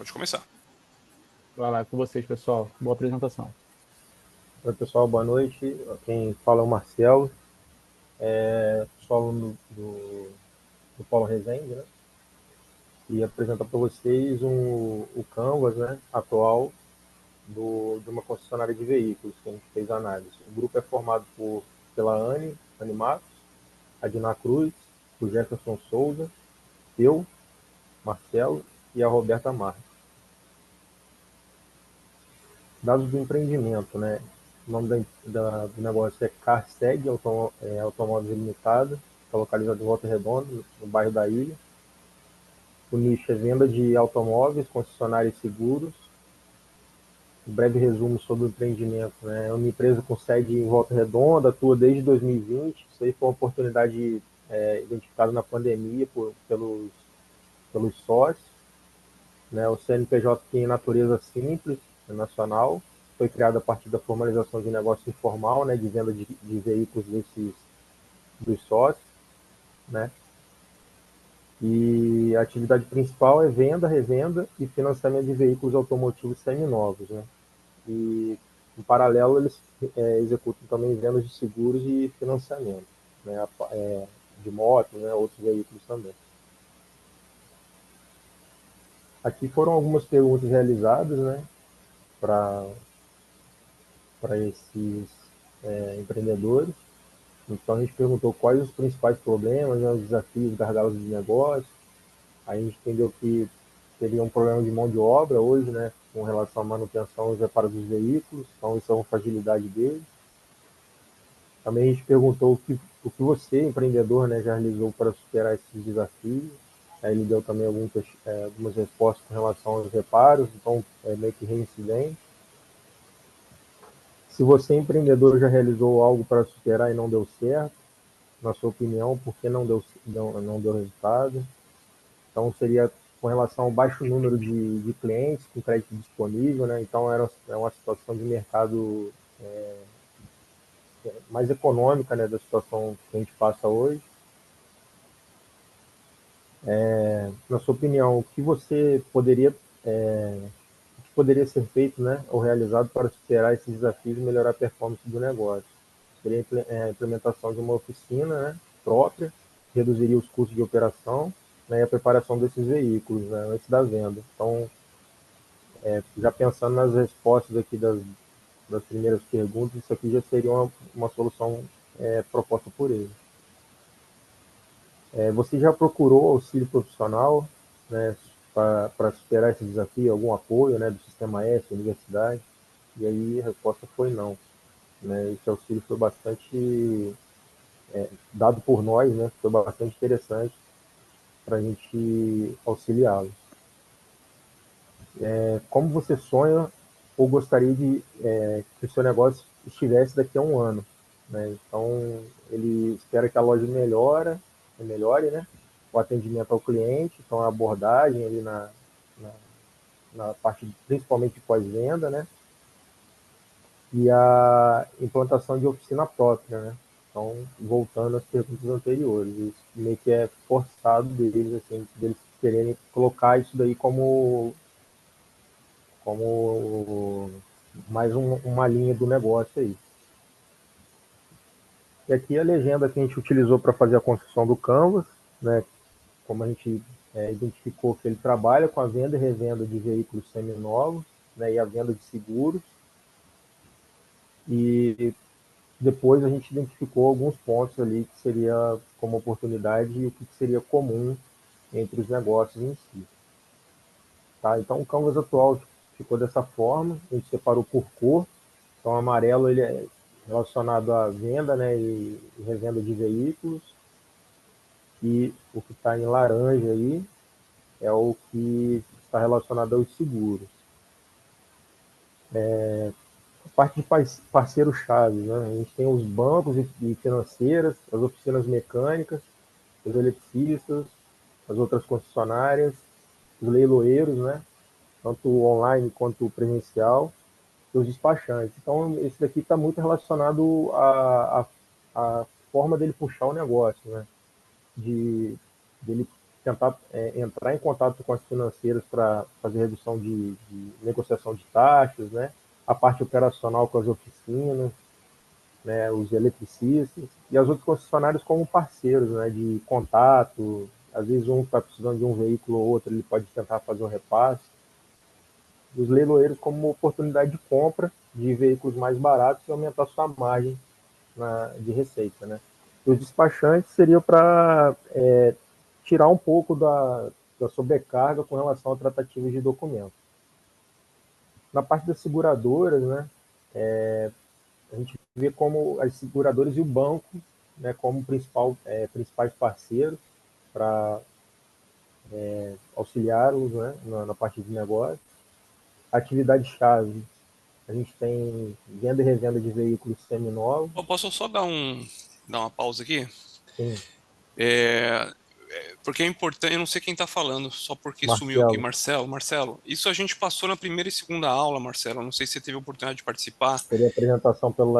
Pode começar. Vai lá com vocês, pessoal. Boa apresentação. Oi, pessoal, boa noite. Quem fala é o Marcelo, sou aluno do Paulo Rezende, né? E apresentar para vocês o Canvas, né, atual de uma concessionária de veículos que a gente fez a análise. O grupo é formado pela Anne Matos, a Dina Cruz, o Jefferson Souza, eu, Marcelo e a Roberta Marques. Dados do empreendimento, né? O nome do negócio é Carseg Automóveis Limitada, está localizado em Volta Redonda, no bairro da Ilha. O nicho é venda de automóveis, concessionária e seguros. Um breve resumo sobre o empreendimento, né? É uma empresa com sede em Volta Redonda, atua desde 2020. Isso aí foi uma oportunidade identificada na pandemia pelos sócios. Né? O CNPJ tem natureza simples, é nacional, foi criado a partir da formalização de negócio informal, né, de venda de veículos dos sócios, né? E a atividade principal é venda, revenda e financiamento de veículos automotivos seminovos, né? E, em paralelo, eles executam também vendas de seguros e financiamento, né, de motos, né, outros veículos também. Aqui foram algumas perguntas realizadas, né, para esses empreendedores. Então a gente perguntou quais os principais problemas, né, os desafios, gargalos de negócio. Aí a gente entendeu que teria um problema de mão de obra hoje, né, com relação à manutenção e reparo dos veículos, então isso é uma fragilidade deles. Também a gente perguntou o que você, empreendedor, né, já realizou para superar esses desafios. Aí ele deu também algumas respostas com relação aos reparos, então é meio que reincidente. Se você, empreendedor, já realizou algo para superar e não deu certo, na sua opinião, por que não deu resultado? Então, seria com relação ao baixo número de clientes com crédito disponível, né? Então, é uma situação de mercado mais econômica, né, da situação que a gente passa hoje. Na sua opinião, o que poderia ser feito, né, ou realizado para superar esses desafios e melhorar a performance do negócio? Seria a implementação de uma oficina, né, própria, reduziria os custos de operação, né, e a preparação desses veículos, né, antes da venda. Então, já pensando nas respostas aqui das primeiras perguntas, isso aqui já seria uma solução proposta por ele. Você já procurou auxílio profissional, né, para superar esse desafio, algum apoio, né, do Sistema S, universidade? E aí a resposta foi não. Né, esse auxílio foi bastante dado por nós, né, foi bastante interessante para a gente auxiliá-los. Como você sonha ou gostaria que o seu negócio estivesse daqui a um ano? Né? Então, ele espera que a loja melhore, né? O atendimento ao cliente, então a abordagem ali na, na parte principalmente de pós-venda, né? E a implantação de oficina própria, né? Então, voltando às perguntas anteriores, isso meio que é forçado deles, assim, deles quererem colocar isso daí como mais uma linha do negócio aí. E aqui a legenda que a gente utilizou para fazer a construção do Canvas, né? Como a gente identificou que ele trabalha com a venda e revenda de veículos seminovos, né? E a venda de seguros. E depois a gente identificou alguns pontos ali que seria como oportunidade e o que seria comum entre os negócios em si. Tá? Então o Canvas atual ficou dessa forma, a gente separou por cor. Então o amarelo ele é relacionado à venda, né, e revenda de veículos, e o que está em laranja aí é o que está relacionado aos seguros. A parte de parceiros-chave, né? A gente tem os bancos e financeiras, as oficinas mecânicas, os eletricistas, as outras concessionárias, os leiloeiros, né? Tanto online quanto presencial, e os despachantes. Então, esse daqui está muito relacionado à forma dele puxar o negócio, né? Dele tentar entrar em contato com as financeiras para fazer redução de negociação de taxas, né? A parte operacional com as oficinas, né? Os eletricistas e as outras concessionárias como parceiros, né? De contato. Às vezes um está precisando de um veículo ou outro, ele pode tentar fazer um repasse. Os leiloeiros como uma oportunidade de compra de veículos mais baratos e aumentar sua margem de receita, né? E os despachantes seriam para tirar um pouco da sobrecarga com relação a tratativas de documentos. Na parte das seguradoras, né, a gente vê como as seguradoras e o banco, né, como principais parceiros para auxiliá-los, né, na parte de negócio. Atividade-chave, a gente tem venda e revenda de veículos seminovos. Eu posso só dar uma pausa aqui? Sim. Porque é importante, eu não sei quem está falando, só porque sumiu aqui, Marcelo, Marcelo, isso a gente passou na primeira e segunda aula, Marcelo, não sei se você teve a oportunidade de participar. seria a apresentação pelo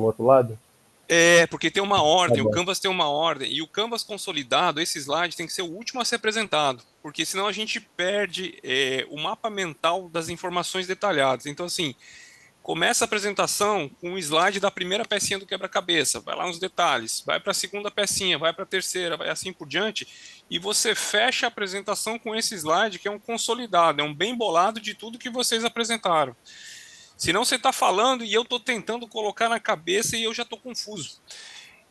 outro lado? Porque tem uma Tá ordem, o bom. Canvas tem uma ordem, e o Canvas consolidado, esse slide tem que ser o último a ser apresentado, porque senão a gente perde o mapa mental das informações detalhadas. Então, assim, começa a apresentação com o slide da primeira pecinha do quebra-cabeça, vai lá nos detalhes, vai para a segunda pecinha, vai para a terceira, vai assim por diante, e você fecha a apresentação com esse slide que é um consolidado, é um bem bolado de tudo que vocês apresentaram. Senão você está falando e eu estou tentando colocar na cabeça e eu já estou confuso.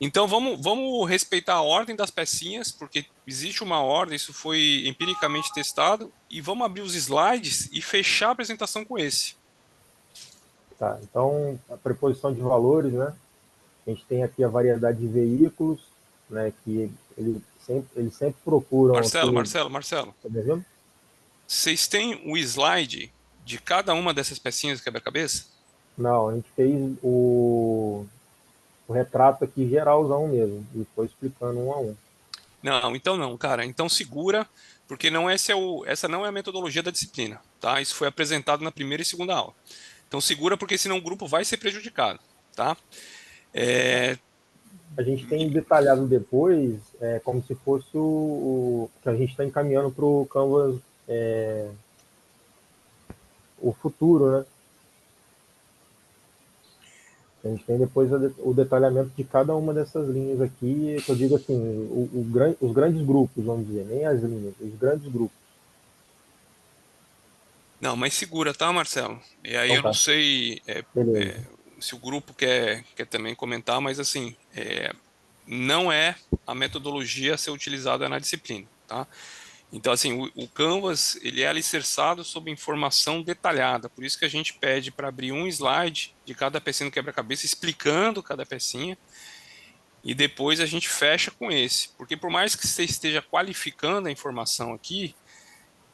Então vamos respeitar a ordem das pecinhas, porque existe uma ordem, isso foi empiricamente testado, e vamos abrir os slides e fechar a apresentação com esse. Tá, então, a preposição de valores, né? A gente tem aqui a variedade de veículos, né? Que eles sempre procuram ter. Marcelo, Tá me vendo? vocês têm o slide de cada uma dessas pecinhas do quebra-cabeça? Não, a gente fez o retrato aqui geralzão mesmo, e foi explicando um a um. Não, então não, cara. Então segura, porque não essa não é a metodologia da disciplina, tá? Isso foi apresentado na primeira e segunda aula. Então segura, porque senão o grupo vai ser prejudicado, tá? A gente tem detalhado depois, como se fosse o que a gente está encaminhando para o Canvas, o futuro, né? A gente tem depois o detalhamento de cada uma dessas linhas aqui, que eu digo assim, os grandes grupos, vamos dizer, nem as linhas, os grandes grupos. Não, mas segura, tá, Marcelo? E aí Então eu não tá, sei beleza. se o grupo quer também comentar, mas assim, não é a metodologia a ser utilizada na disciplina, tá? Então, assim, o Canvas, ele é alicerçado sobre informação detalhada, por isso que a gente pede para abrir um slide de cada pecinha do quebra-cabeça, explicando cada pecinha, e depois a gente fecha com esse, porque por mais que você esteja qualificando a informação aqui,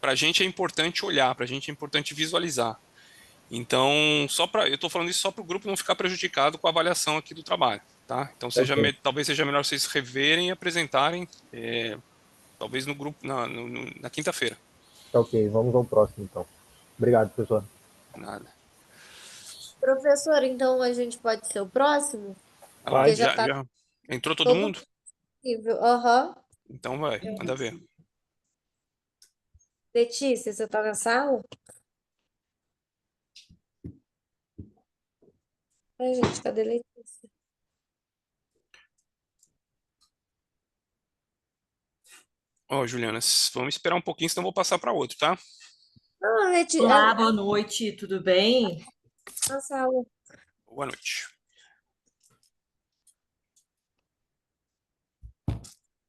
para a gente é importante olhar, para a gente é importante visualizar. Então, eu estou falando isso só para o grupo não ficar prejudicado com a avaliação aqui do trabalho, tá? Então, Tá ok, talvez seja melhor vocês reverem e apresentarem, talvez no grupo, na quinta-feira. tá ok, vamos ao próximo então. Obrigado, professor. Nada. Professor, então a gente pode ser o próximo? Vai, Porque já tá Já entrou todo todo mundo? possível. Aham. Então vai, manda ver. Letícia, você tá na sala? Ai, gente, cadê Letícia? Ó, Juliana, vamos esperar um pouquinho, senão eu vou passar para outro, tá? Ah, Letícia, Olá, boa noite, tudo bem? na sala. Boa noite.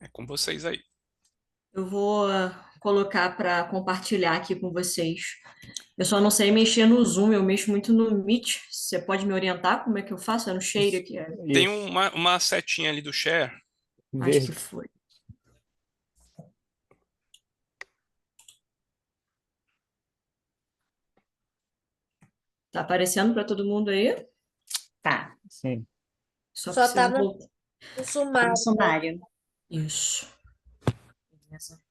É com vocês aí. Eu vou colocar para compartilhar aqui com vocês. Eu só não sei mexer no Zoom, eu mexo muito no Meet. Você pode me orientar como é que eu faço? É no share aqui. Tem Isso, uma setinha ali do share. Acho que verde. foi. Tá aparecendo para todo mundo aí? Tá. Sim. Só Só tá preciso voltar. no sumário. Sumário. Isso. Beleza.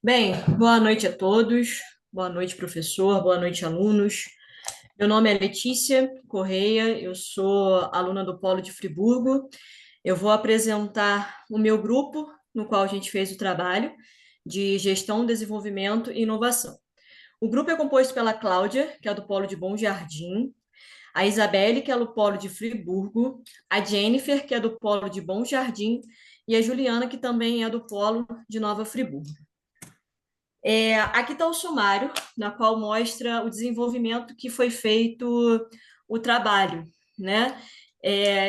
Bem, boa noite a todos. Boa noite, professor. Boa noite, alunos. Meu nome é Letícia Correia, eu sou aluna do Polo de Friburgo. Eu vou apresentar o meu grupo, no qual a gente fez o trabalho de gestão, desenvolvimento e inovação. O grupo é composto pela Cláudia, que é do Polo de Bom Jardim, a Isabelle, que é do Polo de Friburgo, a Jennifer, que é do Polo de Bom Jardim, e a Juliana, que também é do Polo de Nova Friburgo. Aqui está o sumário, na qual mostra o desenvolvimento que foi feito o trabalho, né?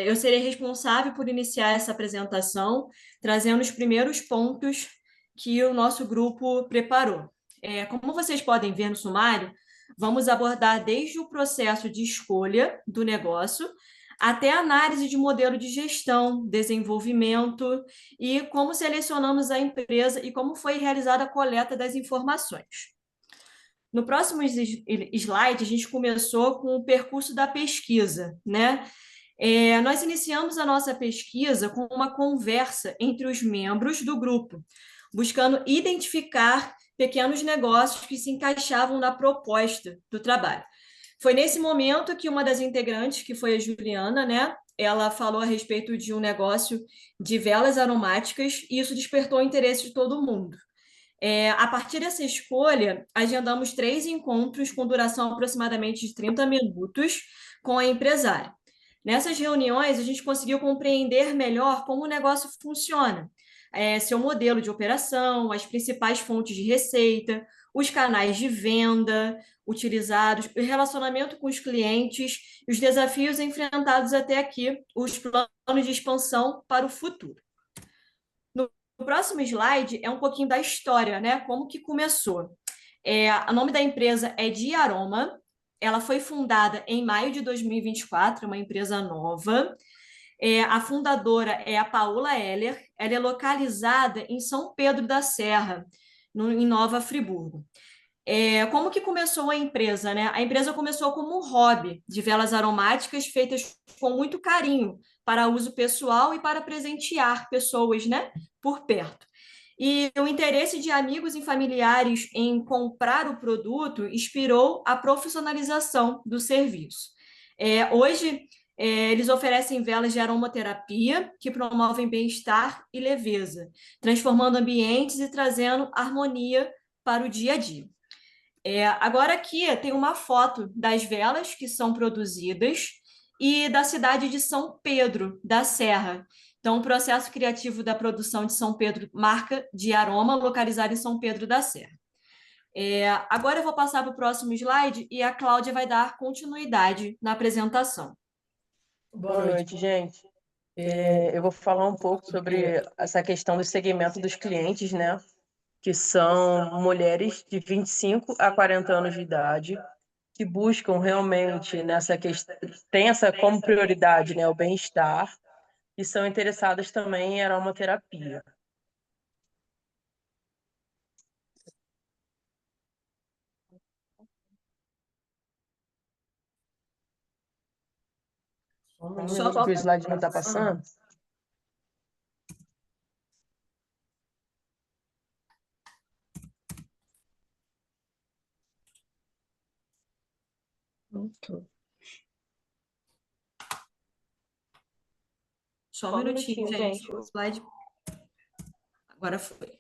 Eu serei responsável por iniciar essa apresentação, trazendo os primeiros pontos que o nosso grupo preparou. Como vocês podem ver no sumário, vamos abordar desde o processo de escolha do negócio até a análise de modelo de gestão, desenvolvimento e como selecionamos a empresa e como foi realizada a coleta das informações. No próximo slide, a gente começou com o percurso da pesquisa, né? Nós iniciamos a nossa pesquisa com uma conversa entre os membros do grupo, buscando identificar pequenos negócios que se encaixavam na proposta do trabalho. Foi nesse momento que uma das integrantes, que foi a Juliana, né, ela falou a respeito de um negócio de velas aromáticas e isso despertou o interesse de todo mundo. A partir dessa escolha, agendamos 3 encontros com duração aproximadamente de 30 minutos com a empresária. Nessas reuniões, a gente conseguiu compreender melhor como o negócio funciona, seu modelo de operação, as principais fontes de receita, os canais de venda utilizados, o relacionamento com os clientes, os desafios enfrentados até aqui, os planos de expansão para o futuro. O próximo slide é um pouquinho da história, né? Como que começou. O nome da empresa é Diaroma, ela foi fundada em maio de 2024, uma empresa nova. A fundadora é a Paola Heller, ela é localizada em São Pedro da Serra, em Nova Friburgo. Como que começou a empresa, né? A empresa começou como um hobby de velas aromáticas feitas com muito carinho para uso pessoal e para presentear pessoas, né, por perto. E o interesse de amigos e familiares em comprar o produto inspirou a profissionalização do serviço. Hoje, eles oferecem velas de aromaterapia que promovem bem-estar e leveza, transformando ambientes e trazendo harmonia para o dia a dia. Agora aqui tem uma foto das velas que são produzidas e da cidade de São Pedro da Serra. Então, o processo criativo da produção de São Pedro, marca de aroma, localizada em São Pedro da Serra. Agora eu vou passar para o próximo slide e a Cláudia vai dar continuidade na apresentação. Boa noite, gente. Eu vou falar um pouco sobre essa questão do segmento dos clientes, né? Que são mulheres de 25 a 40 anos de idade, que buscam realmente nessa questão, tem essa como prioridade, né, o bem-estar, e são interessadas também em aromaterapia. Um minuto que o slide não está passando. Só um minutinho, gente. O slide agora foi.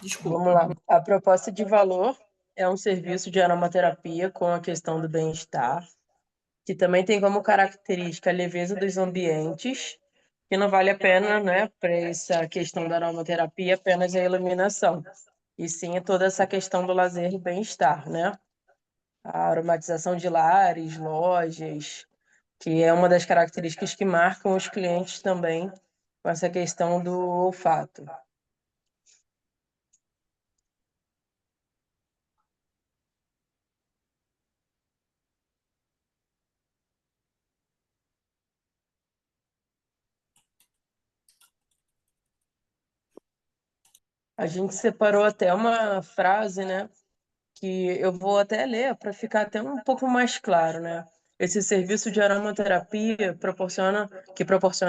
Desculpa. Vamos lá. A proposta de valor é um serviço de aromaterapia com a questão do bem-estar, que também tem como característica a leveza dos ambientes, que não vale a pena, né, para essa questão da aromaterapia apenas a iluminação, e sim toda essa questão do lazer e bem-estar, né? A aromatização de lares, lojas, que é uma das características que marcam os clientes também com essa questão do olfato. A gente separou até uma frase, né, que eu vou até ler para ficar até um pouco mais claro, né? Esse serviço de aromaterapia proporciona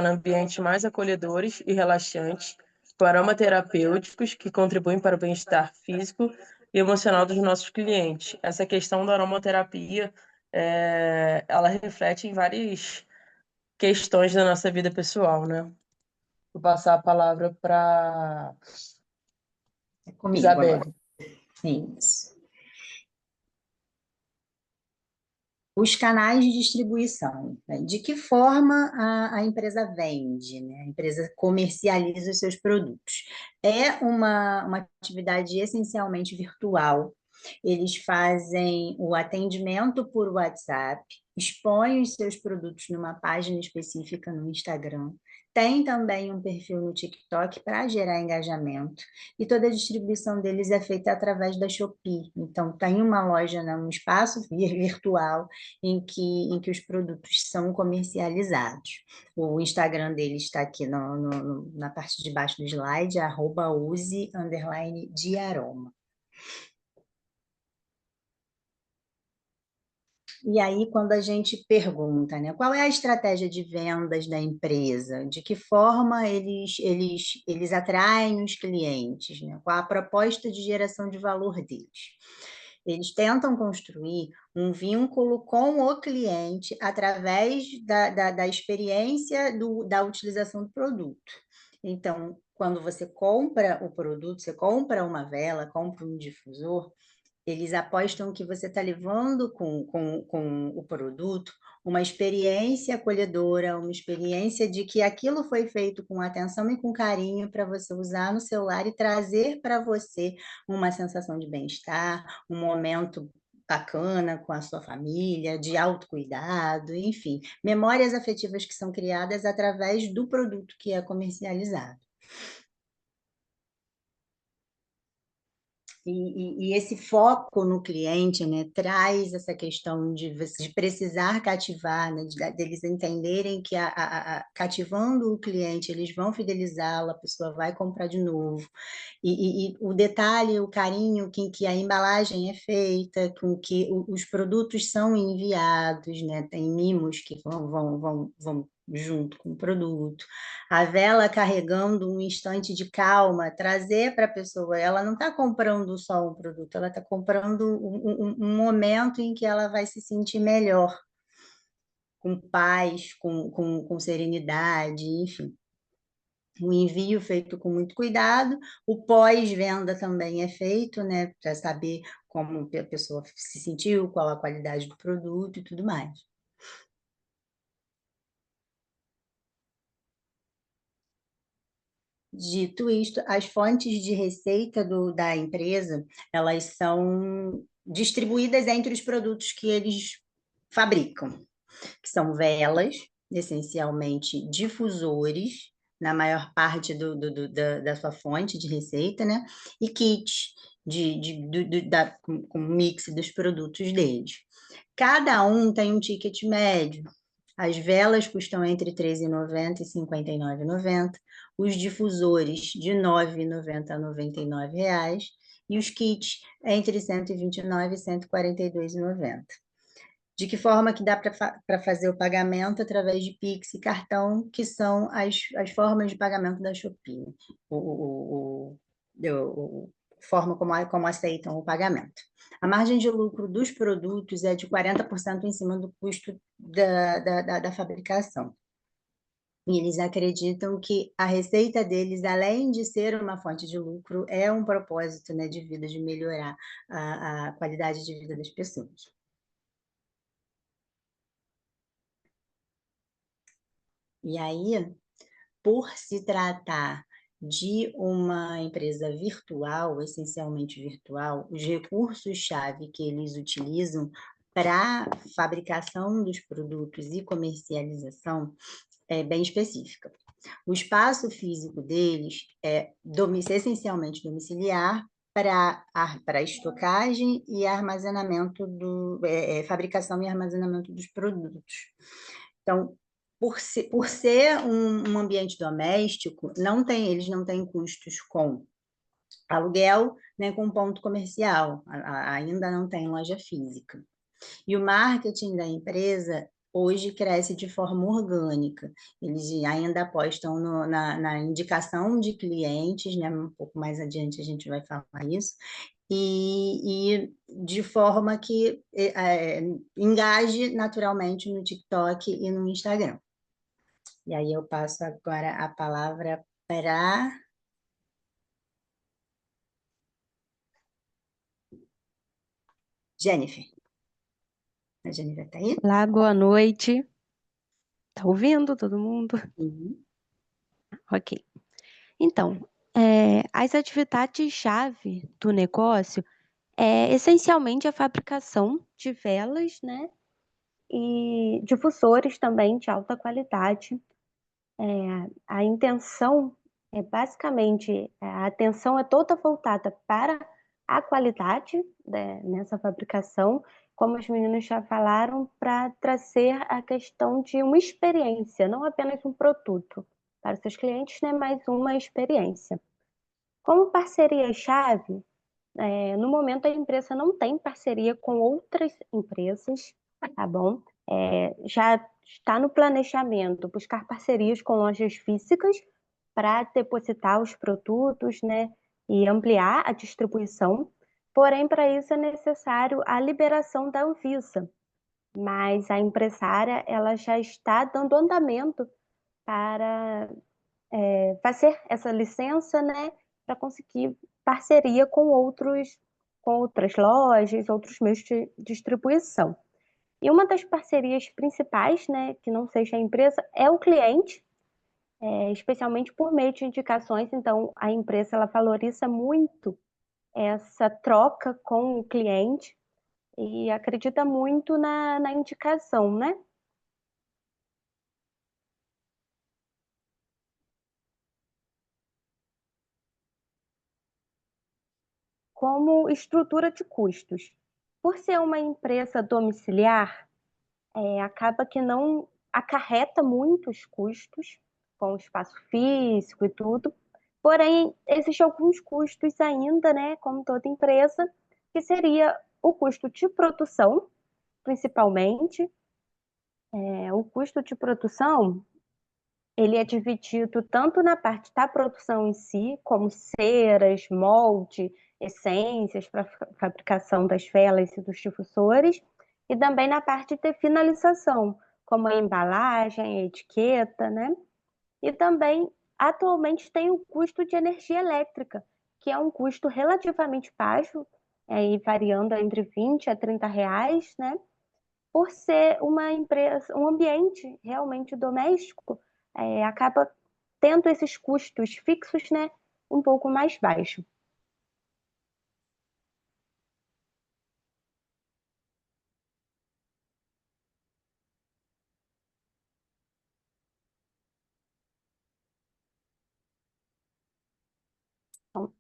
ambientes mais acolhedores e relaxantes, com aromaterapêuticos que contribuem para o bem-estar físico e emocional dos nossos clientes. Essa questão da aromaterapia, ela reflete em várias questões da nossa vida pessoal, né? Vou passar a palavra para É comigo Isabelle. agora. Isso. Os canais de distribuição, né? De que forma a empresa vende, né? A empresa comercializa os seus produtos. É uma atividade essencialmente virtual. Eles fazem o atendimento por WhatsApp, expõem os seus produtos numa página específica no Instagram, tem também um perfil no TikTok para gerar engajamento, e toda a distribuição deles é feita através da Shopee. Então, tem uma loja, né, um espaço virtual em que os produtos são comercializados. O Instagram dele está aqui na parte de baixo do slide, @use_diaroma. E aí, quando a gente pergunta, né, qual é a estratégia de vendas da empresa? De que forma eles atraem os clientes? Né? Qual a proposta de geração de valor deles? Eles tentam construir um vínculo com o cliente através da experiência da utilização do produto. Então, quando você compra o produto, você compra uma vela, compra um difusor, eles apostam que você está levando com o produto uma experiência acolhedora, uma experiência de que aquilo foi feito com atenção e com carinho para você usar no celular e trazer para você uma sensação de bem-estar, um momento bacana com a sua família, de autocuidado, enfim, memórias afetivas que são criadas através do produto que é comercializado. E esse foco no cliente, né, traz essa questão de precisar cativar, né, deles entenderem que cativando o cliente, eles vão fidelizá-lo, a pessoa vai comprar de novo. E o detalhe, o carinho com que a embalagem é feita, com que os produtos são enviados, né, tem mimos que vão junto com o produto. A vela carregando um instante de calma, trazer para a pessoa, ela não está comprando só um produto, ela está comprando um momento em que ela vai se sentir melhor, com paz, com serenidade, enfim. O envio feito com muito cuidado, o pós-venda também é feito, né, para saber como a pessoa se sentiu, qual a qualidade do produto e tudo mais. Dito isto, as fontes de receita da empresa, elas são distribuídas entre os produtos que eles fabricam, que são velas, essencialmente difusores, na maior parte da sua fonte de receita, né? E kits com mix dos produtos deles. Cada um tem um ticket médio. As velas custam entre R$ 13,90 e R$ 59,90, os difusores de R$ 9,90 a R$ 99,00, e os kits entre R$ 129 e R$ 142,90. De que forma que dá para fazer o pagamento? Através de Pix e cartão, que são as formas de pagamento da Shopee, forma como aceitam o pagamento. A margem de lucro dos produtos é de 40% em cima do custo da fabricação. E eles acreditam que a receita deles, além de ser uma fonte de lucro, é um propósito, né, de vida, de melhorar a qualidade de vida das pessoas. E aí, por se tratar de uma empresa virtual, essencialmente virtual, os recursos-chave que eles utilizam para fabricação dos produtos e comercialização é bem específica. O espaço físico deles é essencialmente domiciliar para estocagem e armazenamento fabricação e armazenamento dos produtos. Então, por ser um ambiente doméstico, eles não têm custos com aluguel, nem com ponto comercial, ainda não tem loja física. E o marketing da empresa hoje cresce de forma orgânica. Eles ainda apostam na indicação de clientes, né? Um pouco mais adiante a gente vai falar isso, e de forma que engaje naturalmente no TikTok e no Instagram. E aí eu passo agora a palavra para Jennifer. A Jennifer está aí? Olá, boa noite. Tá ouvindo todo mundo? Uhum. Ok. Então, as atividades-chave do negócio é essencialmente a fabricação de velas, né? E difusores também de alta qualidade. A intenção é basicamente, a atenção é toda voltada para a qualidade, né, nessa fabricação, como os meninos já falaram, para trazer a questão de uma experiência, não apenas um produto para os seus clientes, né, mas uma experiência. Como parceria-chave, no momento a empresa não tem parceria com outras empresas, tá bom? Já está no planejamento buscar parcerias com lojas físicas para depositar os produtos, né, e ampliar a distribuição. Porém, para isso é necessário a liberação da Anvisa, mas a empresária ela já está dando andamento para fazer essa licença, né, para conseguir parceria com outras lojas, outros meios de distribuição. E uma das parcerias principais, né, que não seja a empresa, é o cliente, especialmente por meio de indicações. Então, a empresa ela valoriza muito essa troca com o cliente e acredita muito na indicação, né? Como estrutura de custos. Por ser uma empresa domiciliar, acaba que não acarreta muitos custos com o espaço físico e tudo. Porém, existem alguns custos ainda, né, como toda empresa, que seria o custo de produção, principalmente. O custo de produção, ele é dividido tanto na parte da produção em si, como ceras, molde, essências para fabricação das velas e dos difusores, e também na parte de finalização, como a embalagem, a etiqueta, né? E também, atualmente, tem o custo de energia elétrica, que é um custo relativamente baixo, aí variando entre 20 a 30 reais, né? Por ser uma empresa, um ambiente realmente doméstico, acaba tendo esses custos fixos, né, um pouco mais baixo. Então,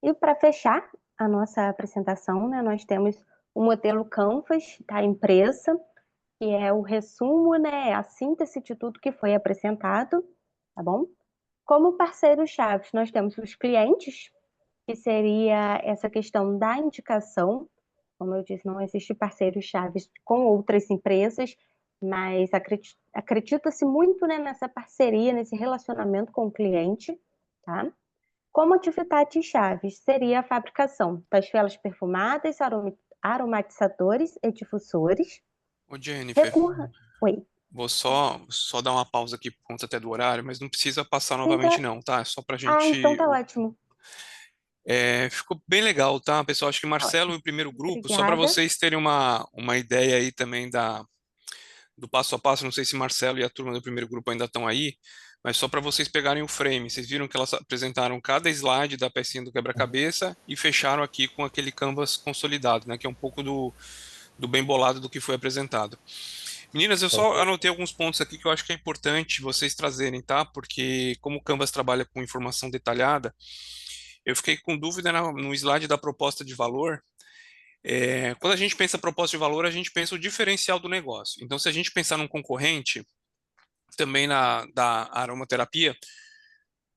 e para fechar a nossa apresentação, né, nós temos o modelo Canvas da empresa, que é o resumo, né, a síntese de tudo que foi apresentado, tá bom? Como parceiros-chave, nós temos os clientes, que seria essa questão da indicação. Como eu disse, não existe parceiros-chave com outras empresas, mas acredita-se muito, né, nessa parceria, nesse relacionamento com o cliente, tá? Como atividades-chave, seria a fabricação das velas perfumadas, aromatizadores e difusores. Ô, Jennifer, Recorra. Oi. vou só dar uma pausa aqui por conta até do horário, mas não precisa passar Sim, novamente claro. não, tá? É só pra Então gente... tá ótimo. ficou bem legal, tá, pessoal? Acho que Tá Marcelo e ótimo. o primeiro grupo, só para Obrigada. vocês terem uma ideia aí também do passo a passo, não sei se Marcelo e a turma do primeiro grupo ainda estão aí, mas só para vocês pegarem o frame. Vocês viram que elas apresentaram cada slide da pecinha do quebra-cabeça e fecharam aqui com aquele canvas consolidado, né, que é um pouco do bem bolado do que foi apresentado. Meninas, eu só anotei alguns pontos aqui que eu acho que é importante vocês trazerem, tá? Porque como o Canvas trabalha com informação detalhada, eu fiquei com dúvida no slide da proposta de valor. Quando a gente pensa proposta de valor, a gente pensa o diferencial do negócio. Então, se a gente pensar num concorrente, também da aromaterapia,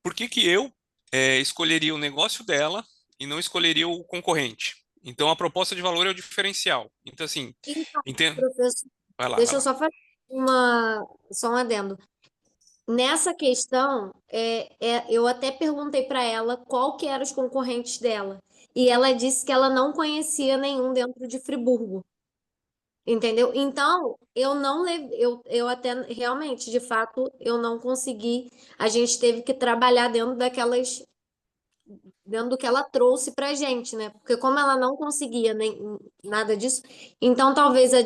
por que que eu escolheria o negócio dela e não escolheria o concorrente? Então, a proposta de valor é o diferencial. Então, assim, Então, entendo. professor, Vai lá, vai deixa eu lá. só fazer só um adendo. Nessa questão, eu até perguntei para ela qual que eram os concorrentes dela. E ela disse que ela não conhecia nenhum dentro de Friburgo. Entendeu? Então, eu não levei, eu até realmente, de fato, eu não consegui. A gente teve que trabalhar dentro do que ela trouxe pra gente, né? Porque como ela não conseguia nem nada disso, então talvez a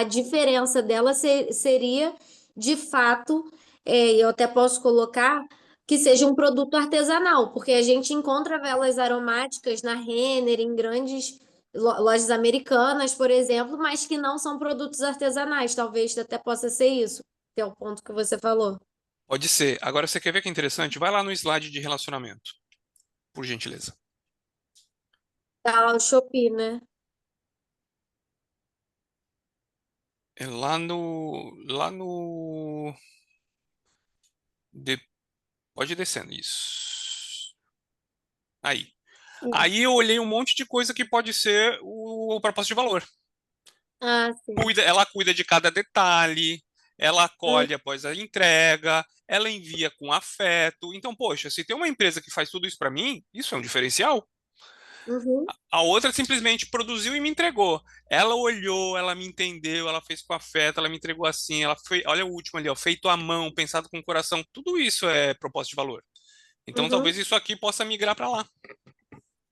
diferença dela seria, de fato, eu até posso colocar que seja um produto artesanal, porque a gente encontra velas aromáticas na Renner, em grandes lojas americanas, por exemplo, mas que não são produtos artesanais. Talvez até possa ser isso, que é o ponto que você falou. Pode ser. Agora, você quer ver que é interessante? Vai lá no slide de relacionamento, por gentileza. Tá, o Shopee, né? É lá no... de- Pode ir descendo, isso. Aí. Aí eu olhei um monte de coisa que pode ser o propósito de valor. Ah, sim. Ela cuida de cada detalhe, ela Hum, acolhe após a entrega, ela envia com afeto. Então, poxa, se tem uma empresa que faz tudo isso para mim, isso é um diferencial. Uhum, A outra simplesmente produziu e me entregou. Ela olhou, ela me entendeu, ela fez com afeto, ela me entregou assim, ela foi, olha o último ali, ó, feito à mão, pensado com o coração. Tudo isso é propósito de valor. Então, uhum, talvez isso aqui possa migrar para lá.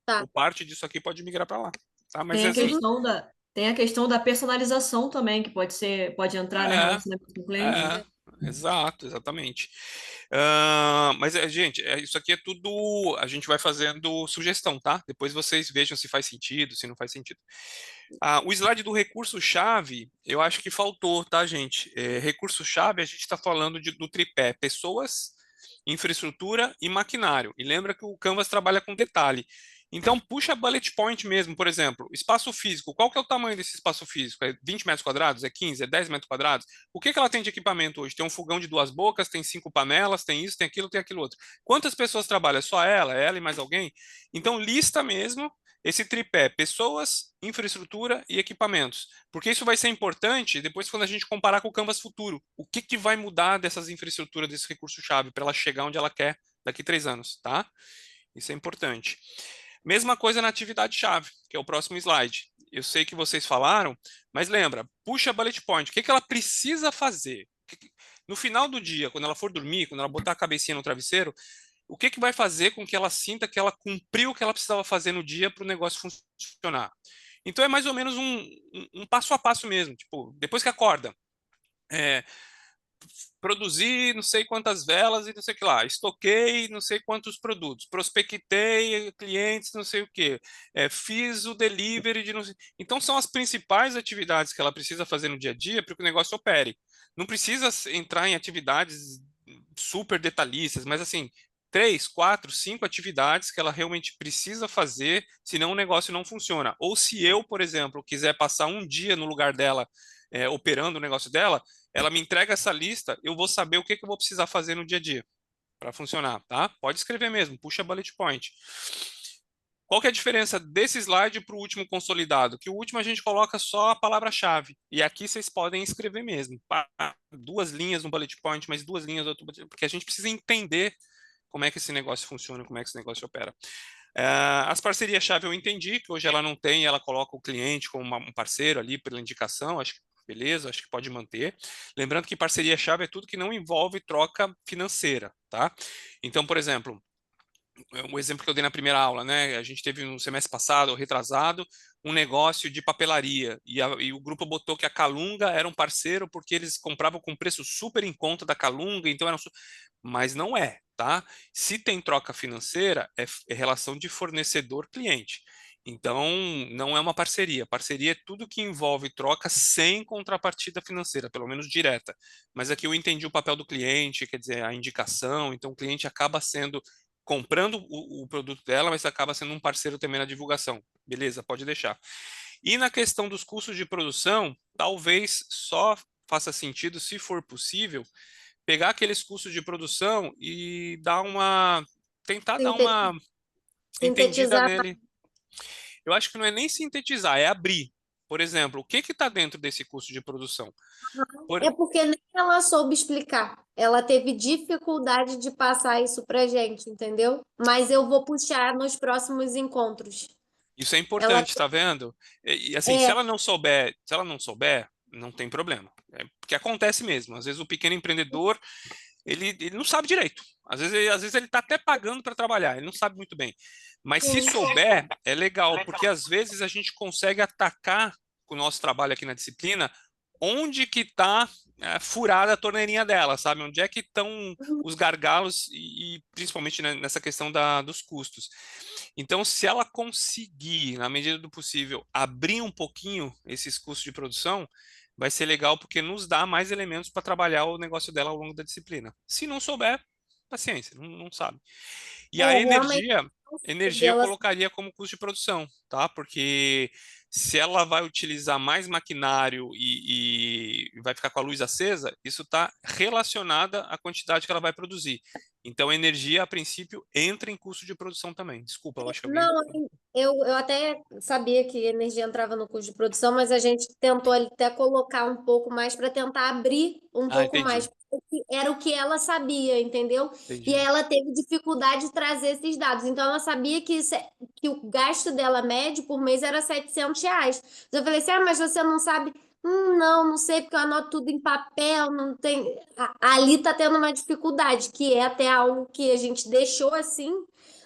tá. Ou parte disso aqui pode migrar para lá, tá? Mas Tem a assim, Uhum, questão tem a questão da personalização também, que pode entrar, né, é, relacionamento com o cliente. é, exato, exatamente. Mas, gente, isso aqui é tudo. A gente vai fazendo sugestão, tá? Depois vocês vejam se faz sentido, se não faz sentido. O slide do recurso-chave, eu acho que faltou, tá, gente? Recurso-chave, a gente está falando do tripé: pessoas, infraestrutura e maquinário. E lembra que o Canvas trabalha com detalhe. Então, puxa bullet point mesmo, por exemplo, espaço físico. Qual que é o tamanho desse espaço físico? É 20 metros quadrados? É 15? É 10 metros quadrados? O que que ela tem de equipamento hoje? Tem um fogão de 2 bocas, tem 5 panelas, tem isso, tem aquilo outro. Quantas pessoas trabalham? Só ela e mais alguém? Então, lista mesmo esse tripé: pessoas, infraestrutura e equipamentos. Porque isso vai ser importante depois quando a gente comparar com o Canvas futuro. O que que vai mudar dessas infraestruturas, desse recurso-chave, para ela chegar onde ela quer daqui 3 anos, tá? Isso é importante. Mesma coisa na atividade-chave, que é o próximo slide. Eu sei que vocês falaram, mas lembra, puxa a bullet point. O que que ela precisa fazer? No final do dia, quando ela for dormir, quando ela botar a cabecinha no travesseiro, o que que vai fazer com que ela sinta que ela cumpriu o que ela precisava fazer no dia para o negócio funcionar? Então é mais ou menos um passo a passo mesmo. Tipo, depois que acorda, é, produzi não sei quantas velas e não sei o que lá, estoquei não sei quantos produtos, prospectei clientes, não sei o que, fiz o delivery de não sei... Então são as principais atividades que ela precisa fazer no dia a dia para que o negócio opere. Não precisa entrar em atividades super detalhistas, mas assim, 3, 4, 5 atividades que ela realmente precisa fazer, senão o negócio não funciona. Ou se eu, por exemplo, quiser passar um dia no lugar dela, operando o negócio dela, ela me entrega essa lista, eu vou saber o que que eu vou precisar fazer no dia a dia para funcionar, tá? Pode escrever mesmo, puxa bullet point. Qual que é a diferença desse slide para o último consolidado? Que o último a gente coloca só a palavra-chave. E aqui vocês podem escrever mesmo. 2 linhas no bullet point, mais 2 linhas, porque a gente precisa entender como é que esse negócio funciona, como é que esse negócio opera. As parcerias-chave eu entendi, que hoje ela não tem, ela coloca o cliente como um parceiro ali pela indicação, acho que beleza, acho que pode manter. Lembrando que parceria-chave é tudo que não envolve troca financeira, tá? Então, por exemplo, o exemplo que eu dei na primeira aula, né? A gente teve no semestre passado, ou retrasado, um negócio de papelaria. E o grupo botou que a Calunga era um parceiro porque eles compravam com preço super em conta da Calunga, então era mas não é, tá? Se tem troca financeira, é relação de fornecedor-cliente. Então, não é uma parceria. Parceria é tudo que envolve troca sem contrapartida financeira, pelo menos direta. Mas aqui eu entendi o papel do cliente, quer dizer, a indicação. Então, o cliente acaba sendo comprando o produto dela, mas acaba sendo um parceiro também na divulgação. Beleza, pode deixar. E na questão dos custos de produção, talvez só faça sentido, se for possível, pegar aqueles custos de produção e tentar dar Sinte- uma entendida Sintetizar. nele. Eu acho que não é nem sintetizar, é abrir. Por exemplo, o que está dentro desse custo de produção? É porque nem ela soube explicar. Ela teve dificuldade de passar isso pra gente, entendeu? Mas eu vou puxar nos próximos encontros. Isso é Ela importante, tá vendo? E assim, se é, ela não souber, não tem problema. Porque acontece mesmo. Às vezes o pequeno empreendedor, ele não sabe direito. Às vezes ele está até pagando para trabalhar, ele não sabe muito bem. Mas se Sim. souber, é legal, porque às vezes a gente consegue atacar com o nosso trabalho aqui na disciplina onde que está furada a torneirinha dela, sabe? Onde é que estão os gargalos e principalmente, né, nessa questão dos custos. Então, se ela conseguir, na medida do possível, abrir um pouquinho esses custos de produção, vai ser legal porque nos dá mais elementos para trabalhar o negócio dela ao longo da disciplina. Se não souber, paciência, não sabe. E a Realmente, energia eu ela colocaria como custo de produção, tá? Porque se ela vai utilizar mais maquinário e vai ficar com a luz acesa, isso está relacionada à quantidade que ela vai produzir. Então, a energia, a princípio, entra em custo de produção também. Desculpa, eu acho que alguém... Não, eu até sabia que energia entrava no custo de produção, mas a gente tentou até colocar um pouco mais para tentar abrir um Ah, pouco mais, entendi, porque era o que ela sabia, entendeu? E aí entendi. ela teve dificuldade de trazer esses dados. Então, ela sabia que o gasto dela médio por mês era R$ 700. Então, eu falei assim, mas você não sabe? Não sei, porque eu anoto tudo em papel, não tem... Ali tá tendo uma dificuldade, que é até algo que a gente deixou assim,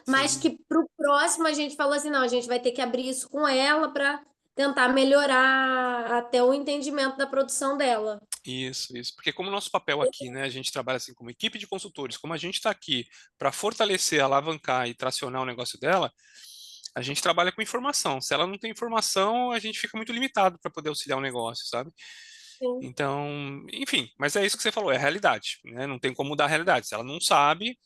mas Sim. que para o próximo a gente falou assim, não, a gente vai ter que abrir isso com ela para tentar melhorar até o entendimento da produção dela. Isso. Porque como nosso papel aqui, né, a gente trabalha assim como equipe de consultores, como a gente está aqui para fortalecer, alavancar e tracionar o negócio dela, a gente trabalha com informação. Se ela não tem informação, a gente fica muito limitado para poder auxiliar o negócio, sabe? Sim. Então, enfim, mas é isso que você falou, é a realidade, né? Não tem como mudar a realidade. Se ela não sabe,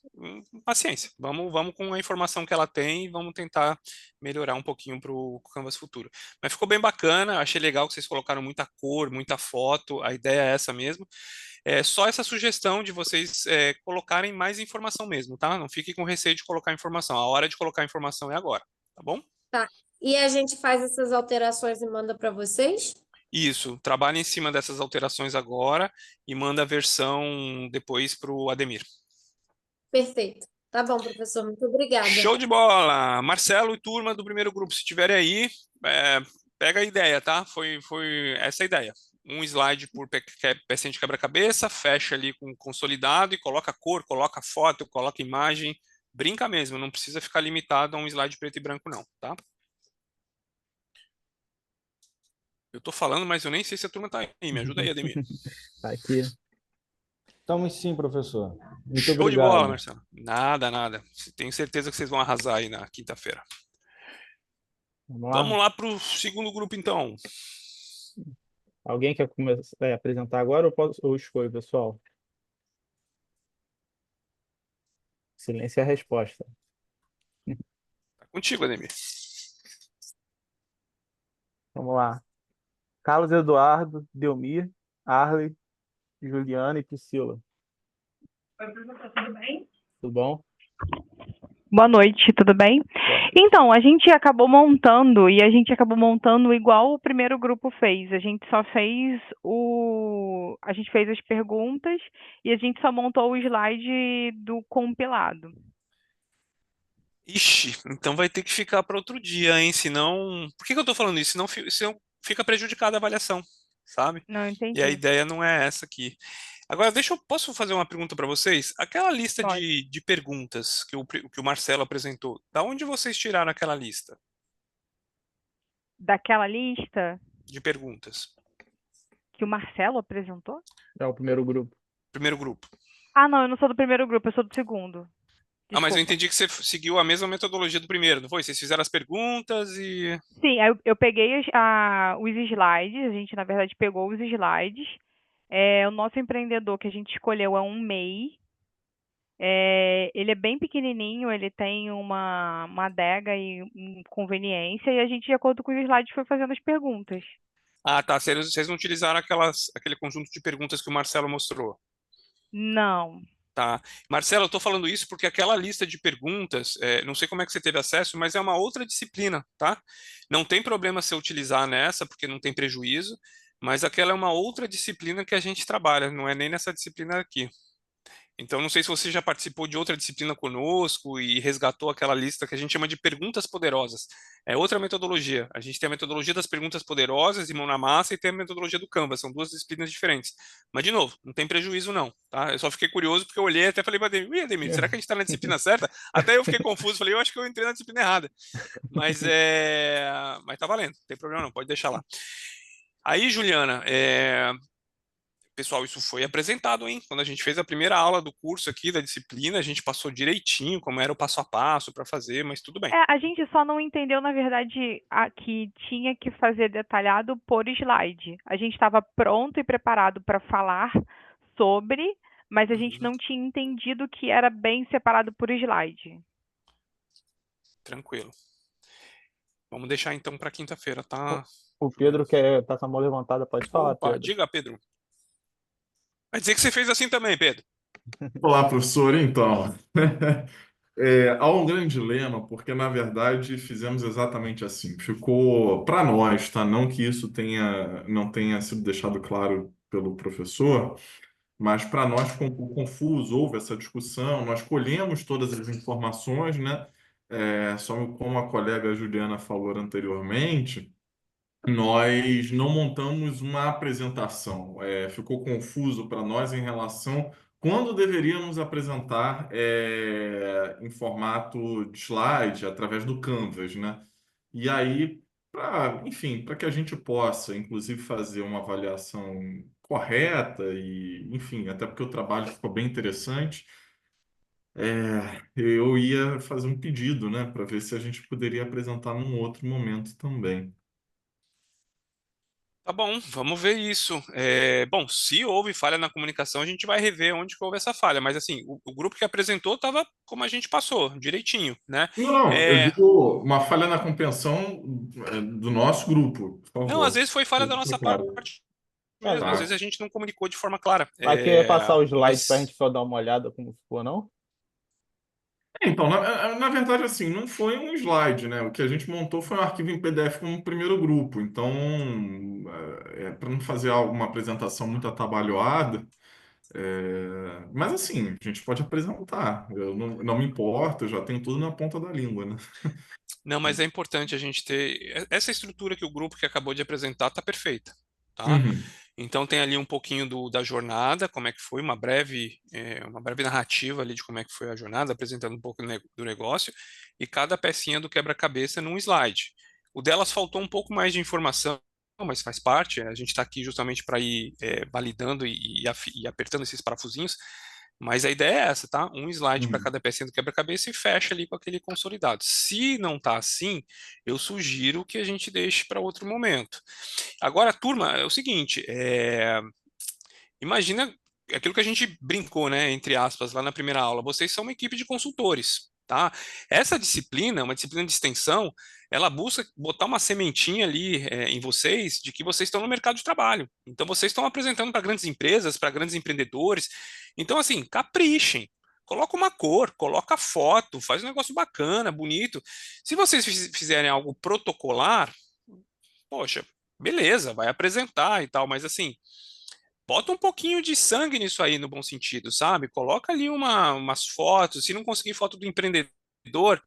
paciência. Vamos com a informação que ela tem e vamos tentar melhorar um pouquinho para o Canvas futuro. Mas ficou bem bacana, achei legal que vocês colocaram muita cor, muita foto, a ideia é essa mesmo. É só essa sugestão de vocês colocarem mais informação mesmo, tá? Não fiquem com receio de colocar informação. A hora de colocar informação é agora, tá bom? Tá. E a gente faz essas alterações e manda para vocês? Isso, trabalha em cima dessas alterações agora e manda a versão depois para o Ademir. Perfeito. Tá bom, professor. Muito obrigada. Show de bola! Marcelo e turma do primeiro grupo, se estiverem aí, pega a ideia, tá? Foi essa a ideia. Um slide por pecinha de quebra-cabeça, fecha ali com consolidado e coloca cor, coloca foto, coloca imagem. Brinca mesmo, não precisa ficar limitado a um slide preto e branco, não, tá? Eu tô falando, mas eu nem sei se a turma tá aí. Me ajuda aí, Ademir. Tá aqui. Estamos sim, professor. Muito Show de bola, obrigado. Marcelo. Nada. Tenho certeza que vocês vão arrasar aí na quinta-feira. Vamos Vamos lá. lá para o segundo grupo, então. Alguém quer apresentar agora ou escolho, pessoal? Silêncio é a resposta. Tá contigo, Ademir. Vamos lá. Carlos Eduardo, Delmir, Arley, Juliana e Priscila. Oi, professor, tudo bem? Tudo bom? Boa noite, tudo bem? Então, a gente acabou montando igual o primeiro grupo fez. A gente só fez a gente fez as perguntas e a gente só montou o slide do compilado. Ixi, então vai ter que ficar para outro dia, hein? Senão. Por que eu tô falando isso? Senão fica prejudicada a avaliação, sabe? Não E a entendi. ideia não é essa aqui. Agora, posso fazer uma pergunta para vocês? Aquela lista Pode. de perguntas que o Marcelo apresentou, da onde vocês tiraram aquela lista Daquela lista de perguntas? que o Marcelo apresentou? É o primeiro grupo. Primeiro grupo. Ah, não, eu não sou do primeiro grupo, eu sou do segundo. Ah, mas eu Desculpa. entendi que você seguiu a mesma metodologia do primeiro, não foi? Vocês fizeram as perguntas e. Sim, eu peguei os slides, a gente, na verdade, pegou os slides. O nosso empreendedor que a gente escolheu é um MEI. Ele é bem pequenininho, ele tem uma adega e conveniência, e a gente, de acordo com os slides, foi fazendo as perguntas. Ah, tá. Vocês não utilizaram aquele conjunto de perguntas que o Marcelo mostrou. Não. Tá. Marcelo, eu estou falando isso porque aquela lista de perguntas, não sei como é que você teve acesso, mas é uma outra disciplina, tá? Não tem problema você utilizar nessa, porque não tem prejuízo, mas aquela é uma outra disciplina que a gente trabalha, não é nem nessa disciplina aqui. Então, não sei se você já participou de outra disciplina conosco e resgatou aquela lista que a gente chama de perguntas poderosas. É outra metodologia. A gente tem a metodologia das perguntas poderosas e mão na massa e tem a metodologia do Canvas. São duas disciplinas diferentes. Mas, de novo, não tem prejuízo não, tá? Eu só fiquei curioso porque eu olhei e até falei para Ademir, será que a gente está na disciplina certa? Até eu fiquei confuso, falei, eu acho que eu entrei na disciplina errada. Mas tá valendo, não tem problema não, pode deixar lá. Aí, Juliana, pessoal, isso foi apresentado, hein? Quando a gente fez a primeira aula do curso aqui, da disciplina, a gente passou direitinho como era o passo a passo para fazer, mas tudo bem. A gente só não entendeu, na verdade, que tinha que fazer detalhado por slide. A gente estava pronto e preparado para falar sobre, mas a gente não tinha entendido que era bem separado por slide. Tranquilo. Vamos deixar então para quinta-feira, tá? O Pedro tá com a mão levantada, pode falar, Opa, Pedro. diga, Pedro. Vai dizer que você fez assim também, Pedro. Olá, professor. Então, há um grande dilema, porque na verdade fizemos exatamente assim. Ficou para nós, tá? Não que isso não tenha sido deixado claro pelo professor, mas para nós ficou um pouco confuso. Houve essa discussão, nós colhemos todas as informações, né? Só como a colega Juliana falou anteriormente. Nós não montamos uma apresentação. Ficou confuso para nós em relação quando deveríamos apresentar em formato de slide, através do Canvas, né? E aí, enfim, para que a gente possa, inclusive, fazer uma avaliação correta e, enfim, até porque o trabalho ficou bem interessante, eu ia fazer um pedido, né, para ver se a gente poderia apresentar num outro momento também. Tá bom, vamos ver isso. Bom, se houve falha na comunicação, a gente vai rever onde que houve essa falha. Mas assim, o grupo que apresentou estava como a gente passou, direitinho, né? Não, eu digo uma falha na compreensão do nosso grupo, por Não, às favor. vezes foi falha da nossa Claro. parte mesmo. Às Tá. vezes a gente não comunicou de forma clara. Mas quer passar o slide Mas para a gente só dar uma olhada como ficou, não? Então, na verdade, assim, não foi um slide, né? O que a gente montou foi um arquivo em PDF como primeiro grupo. Então, para não fazer uma apresentação muito atabalhoada, mas assim, a gente pode apresentar. Eu não me importo, eu já tenho tudo na ponta da língua, né? não, mas é importante a gente ter essa estrutura que o grupo que acabou de apresentar está perfeita, tá? Uhum. Então tem ali um pouquinho da jornada, como é que foi, uma breve narrativa ali de como é que foi a jornada, apresentando um pouco do negócio, e cada pecinha do quebra-cabeça num slide. O delas faltou um pouco mais de informação, mas faz parte, a gente está aqui justamente para ir validando e apertando esses parafusinhos, mas a ideia é essa, tá? Um slide para Uhum. cada pecinha do quebra-cabeça e fecha ali com aquele consolidado. Se não tá assim, eu sugiro que a gente deixe para outro momento. Agora, turma, é o seguinte, imagina aquilo que a gente brincou, né, entre aspas, lá na primeira aula. Vocês são uma equipe de consultores, tá? Essa disciplina, uma disciplina de extensão, ela busca botar uma sementinha ali em vocês de que vocês estão no mercado de trabalho. Então, vocês estão apresentando para grandes empresas, para grandes empreendedores. Então, assim, caprichem. Coloca uma cor, coloca foto, faz um negócio bacana, bonito. Se vocês fizerem algo protocolar, poxa, beleza, vai apresentar e tal, mas assim, bota um pouquinho de sangue nisso aí, no bom sentido, sabe? Coloca ali umas fotos, se não conseguir foto do empreendedor,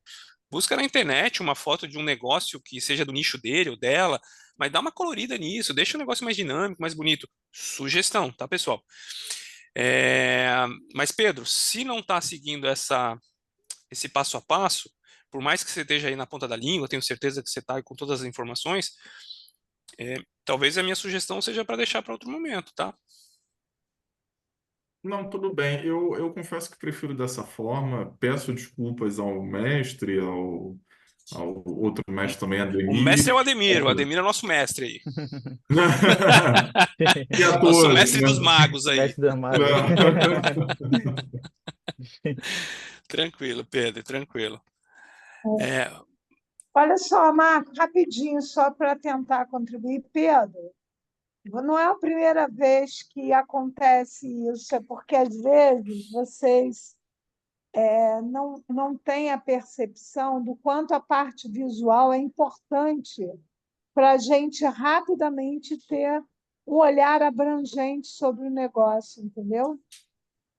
busca na internet uma foto de um negócio que seja do nicho dele ou dela, mas dá uma colorida nisso, deixa o negócio mais dinâmico, mais bonito. Sugestão, tá, pessoal? Mas, Pedro, se não está seguindo esse passo a passo, por mais que você esteja aí na ponta da língua, tenho certeza que você está aí com todas as informações, talvez a minha sugestão seja para deixar para outro momento, tá? Não, tudo bem. Eu confesso que prefiro dessa forma. Peço desculpas ao mestre, ao outro mestre também, O mestre é Ademir. o Ademir é o nosso mestre aí. E a Nosso todos, mestre né? dos magos aí. Mestre da Maga. Tranquilo, Pedro, tranquilo. Olha só, Marco, rapidinho, só para tentar contribuir. Pedro, não é a primeira vez que acontece isso, é porque às vezes vocês não têm a percepção do quanto a parte visual é importante para a gente rapidamente ter um olhar abrangente sobre o negócio, entendeu?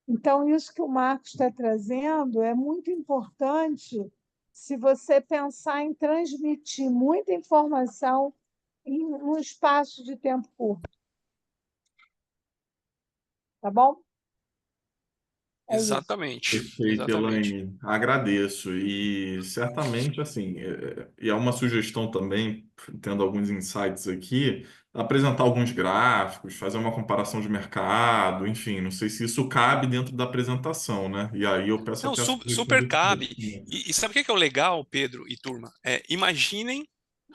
Então, isso que o Marcos está trazendo é muito importante se você pensar em transmitir muita informação em um espaço de tempo curto. Tá bom? É isso. Exatamente, Perfeito, exatamente. Elaine. Agradeço. E certamente, assim, e é uma sugestão também, tendo alguns insights aqui, apresentar alguns gráficos, fazer uma comparação de mercado, enfim, não sei se isso cabe dentro da apresentação, né? E aí eu peço Não, até a sugestão super do cabe. Pedro. E sabe o que é o legal, Pedro e turma? Imaginem,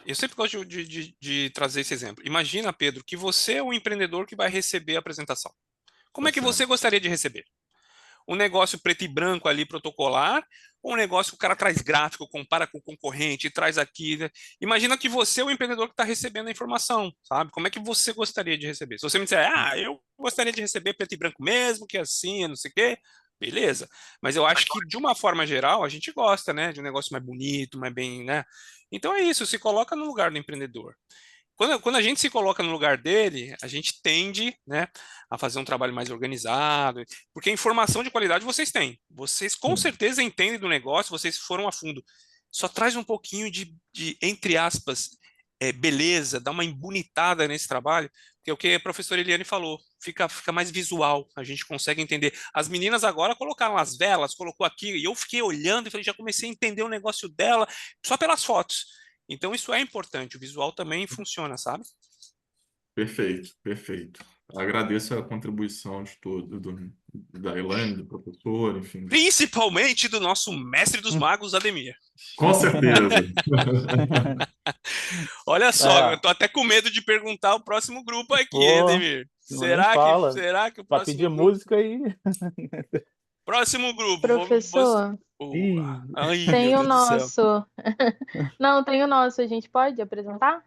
eu sempre gosto de trazer esse exemplo. Imagina, Pedro, que você é o empreendedor que vai receber a apresentação. Como Tá é que você certo. gostaria de receber? Um negócio preto e branco ali protocolar, ou um negócio que o cara traz gráfico, compara com o concorrente, traz aqui, né? Imagina que você é o empreendedor que está recebendo a informação, sabe? Como é que você gostaria de receber? Se você me disser, eu gostaria de receber preto e branco mesmo, que é assim, não sei o quê, beleza. Mas eu acho que, de uma forma geral, a gente gosta, né? De um negócio mais bonito, mais bem, né? Então é isso, se coloca no lugar do empreendedor. Quando a gente se coloca no lugar dele, a gente tende, né, a fazer um trabalho mais organizado, porque a informação de qualidade vocês têm. Vocês com Sim. certeza entendem do negócio, vocês foram a fundo. Só traz um pouquinho entre aspas, beleza, dá uma embonitada nesse trabalho, que é o que a professora Eliane falou, fica mais visual, a gente consegue entender. As meninas agora colocaram as velas, colocou aqui, e eu fiquei olhando e falei, já comecei a entender o negócio dela só pelas fotos. Então isso é importante, o visual também funciona, sabe? Perfeito, perfeito. Agradeço a contribuição de todo, da Elaine, do professor, enfim. Principalmente do nosso mestre dos magos, Ademir. Com certeza. Olha só, eu É, tô até com medo de perguntar o próximo grupo aqui, hein, pô, Ademir? não nem fala. Será que o Para pedir próximo grupo... música aí. Próximo grupo, Professor, Ih, Ai, meu tem o Deus do céu. nosso. Não, tem o nosso. A gente pode apresentar?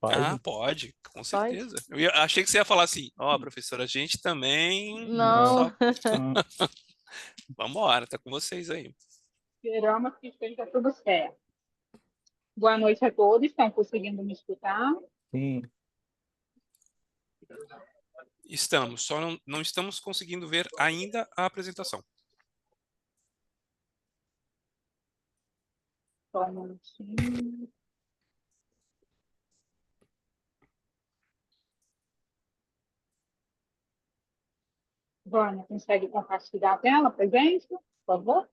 pode. Pode, com Pode? certeza. Achei que você ia falar assim, professora, a gente também Não. só... Não. Vambora, tá com vocês aí. Esperamos que esteja tudo certo. Boa noite a todos. Estão conseguindo me escutar? Sim. Estamos, só não estamos conseguindo ver ainda a apresentação. Só um minutinho. Vânia, consegue compartilhar a tela para gente, por favor?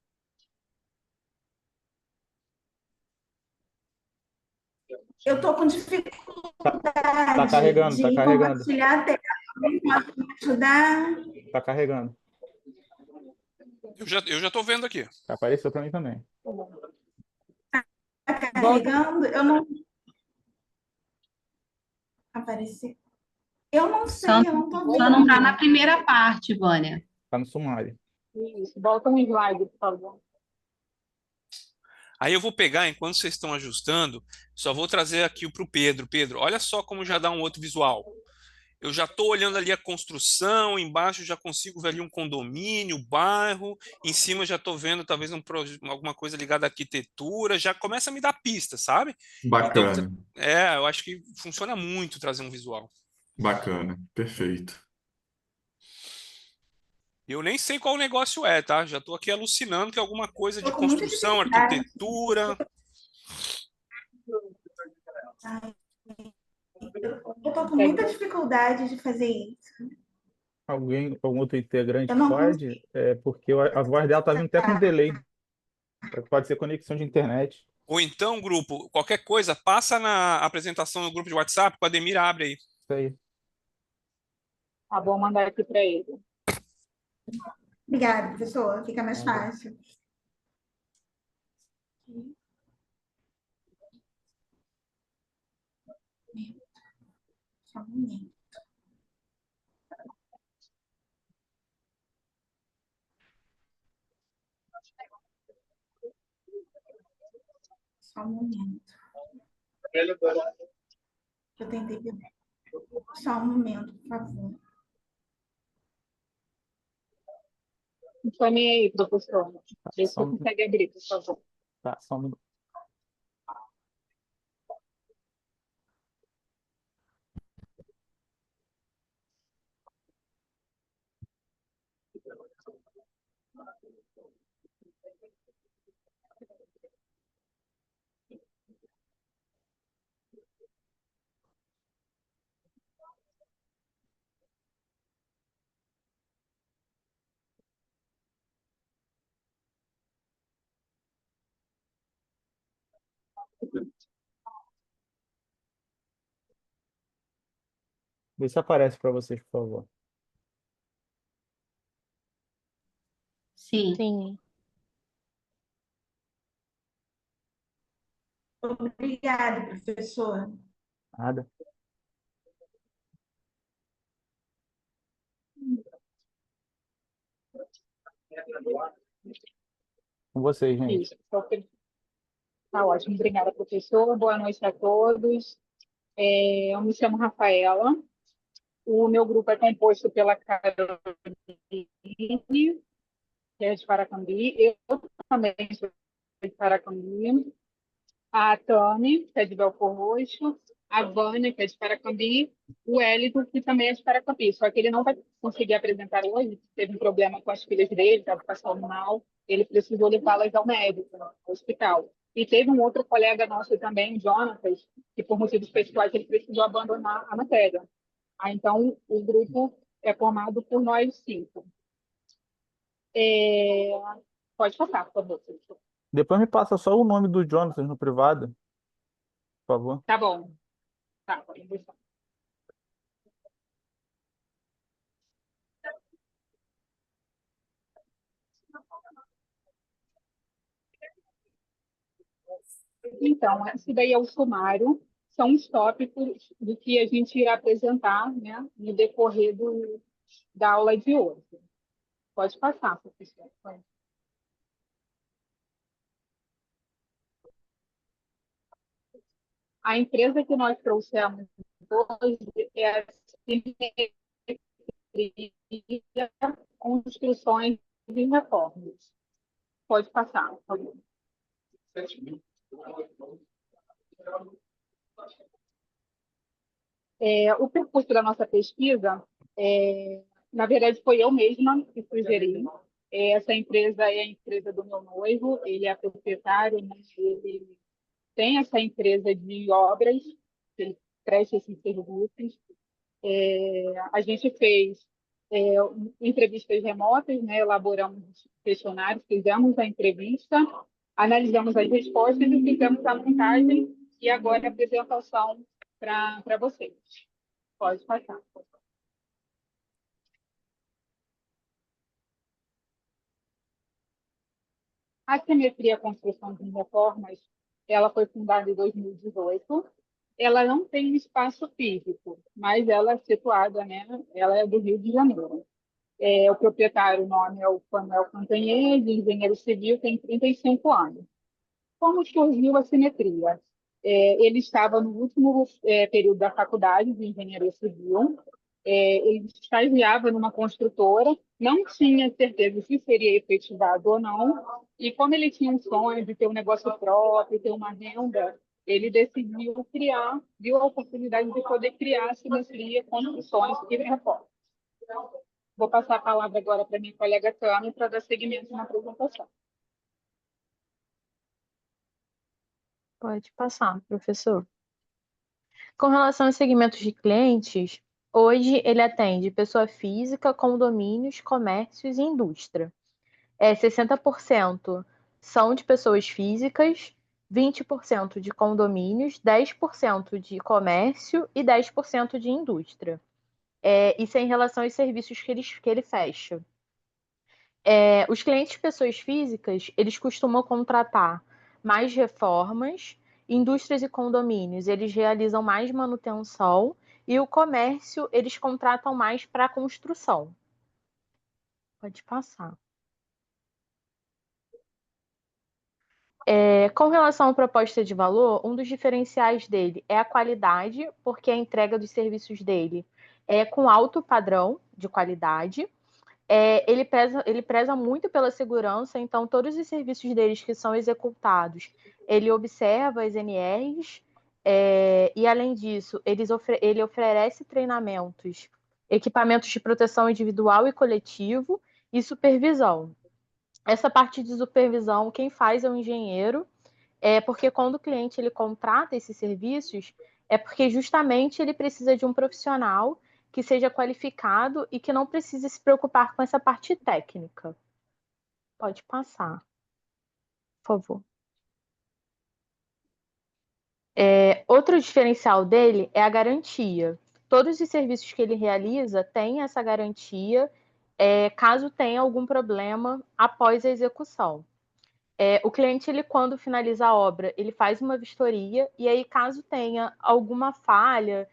Eu estou com dificuldade Tá carregando, tá de carregando. compartilhar a tela. Alguém pode me ajudar? Tá carregando. Eu já tô vendo aqui. Apareceu para mim também. Está carregando? Eu não... Apareceu. Eu não sei, eu não estou vendo. Só não está na primeira parte, Vânia. Tá no sumário. Isso, volta um slide, por favor. Aí eu vou pegar, enquanto vocês estão ajustando, só vou trazer aqui para o Pedro. Pedro, olha só como já dá um outro visual. Eu já estou olhando ali a construção, embaixo já consigo ver ali um condomínio, bairro, em cima já estou vendo talvez alguma coisa ligada à arquitetura, já começa a me dar pista, sabe? Então, Bacana, eu acho que funciona muito trazer um visual. bacana, perfeito. Eu nem sei qual o negócio é, tá? Já estou aqui alucinando que é alguma coisa de Estou com muita construção, dificuldade. arquitetura. Eu estou com muita dificuldade de fazer isso. Algum outro integrante Eu não pode? Porque a voz dela tá vindo até com delay. Pode ser conexão de internet. Ou então, grupo, qualquer coisa, passa na apresentação no grupo de WhatsApp, o Ademir abre aí. Isso aí. Tá bom, mandar aqui para ele. Obrigada, professor. Fica mais fácil. Só um momento. Só um momento. Eu tentei ver. Só um momento, por favor. Também aí, professor. Vê se Só você consegue abrir, por favor. Tá, só um minuto. Vê se aparece para vocês, por favor. Sim. Sim. Obrigada, professor. Nada. Com vocês, gente. Isso. Tá ótimo. Obrigada, professor. Boa noite a todos. Eu me chamo Rafaela. O meu grupo é composto pela Caroline, que é de Paracambi. Eu também sou de Paracambi. A Tami, que é de Belford Roxo. A Vânia, que é de Paracambi. O Wellington, que também é de Paracambi. Só que ele não vai conseguir apresentar hoje. Teve um problema com as filhas dele, estava passando mal. Ele precisou levá-las ao médico, ao hospital. E teve um outro colega nosso também, Jonatas, que por motivos pessoais ele precisou abandonar a matéria. Então, o grupo é formado por nós 5. É, Pode passar, por favor. Professor. Depois me passa só o nome do Jonathan no privado, por favor. Tá bom. Tá, pode deixar. Então, esse daí é o sumário, são os tópicos do que a gente irá apresentar, né, no decorrer da aula de hoje. Pode passar, professor. A empresa que nós trouxemos hoje é a Simetria Construções e Reformas. Pode passar, por favor. O percurso da nossa pesquisa, na verdade, foi eu mesma que sugeri. Essa empresa é a empresa do meu noivo, ele é proprietário, né? Ele tem essa empresa de obras, que ele presta esses serviços. A gente fez entrevistas remotas, né? Elaboramos questionários, fizemos a entrevista, analisamos as respostas e fizemos a montagem e agora a apresentação para vocês. Pode passar. A Simetria Construção de Reformas, ela foi fundada em 2018. Ela não tem um espaço físico, mas ela é situada, né? Ela é do Rio de Janeiro. O proprietário, o nome é o Manuel Cantanhede, engenheiro civil, tem 35 anos. Como surgiu a Simetria? Ele estava no último período da faculdade de engenharia civil. Ele estagiava numa construtora, não tinha certeza se seria efetivado ou não, e como ele tinha um sonho de ter um negócio próprio, ter uma renda, ele decidiu criar, viu a oportunidade de poder criar a Simetria Construções e Reformas. Vou passar a palavra agora para minha colega Tânia para dar seguimento na apresentação. Pode passar, professor. Com relação aos segmentos de clientes, hoje ele atende pessoa física, condomínios, comércios e indústria. 60% são de pessoas físicas, 20% de condomínios, 10% de comércio e 10% de indústria. Isso é em relação aos serviços que ele fecha. Os clientes pessoas físicas, eles costumam contratar mais reformas, indústrias e condomínios, eles realizam mais manutenção, e o comércio, eles contratam mais para construção. Pode passar. Com relação à proposta de valor, um dos diferenciais dele é a qualidade, porque a entrega dos serviços dele é com alto padrão de qualidade. Ele preza muito pela segurança, então todos os serviços deles que são executados, ele observa as NRs, e além disso, ele oferece treinamentos, equipamentos de proteção individual e coletivo e supervisão. Essa parte de supervisão, quem faz é o engenheiro, porque quando o cliente ele contrata esses serviços, é porque justamente ele precisa de um profissional que seja qualificado e que não precise se preocupar com essa parte técnica. Pode passar, por favor. Outro diferencial dele é a garantia. Todos os serviços que ele realiza têm essa garantia, caso tenha algum problema após a execução. O cliente, ele, quando finaliza a obra, ele faz uma vistoria, e aí, caso tenha alguma falha,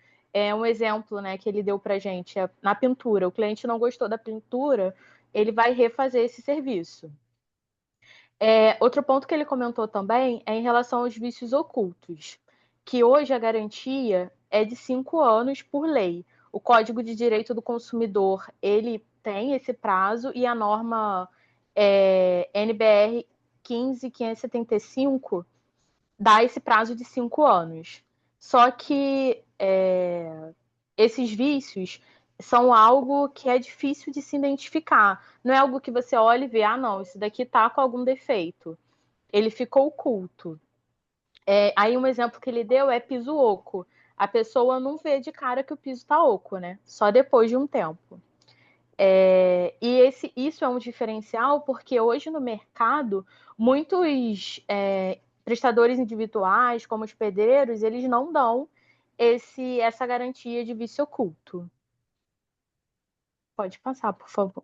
um exemplo, né, que ele deu para a gente, na pintura, o cliente não gostou da pintura, ele vai refazer esse serviço. Outro ponto que ele comentou também é em relação aos vícios ocultos, que hoje a garantia é de 5 anos por lei. O Código de Direito do Consumidor, ele tem esse prazo, e a norma NBR 15.575 dá esse prazo de 5 anos. Só que esses vícios são algo que é difícil de se identificar. Não é algo que você olha e vê, não, isso daqui está com algum defeito. Ele ficou oculto. Aí um exemplo que ele deu é piso oco. A pessoa não vê de cara que o piso está oco, né? Só depois de um tempo. Isso é um diferencial porque hoje no mercado, muitos prestadores individuais, como os pedreiros, eles não dão essa garantia de vício oculto. Pode passar, por favor.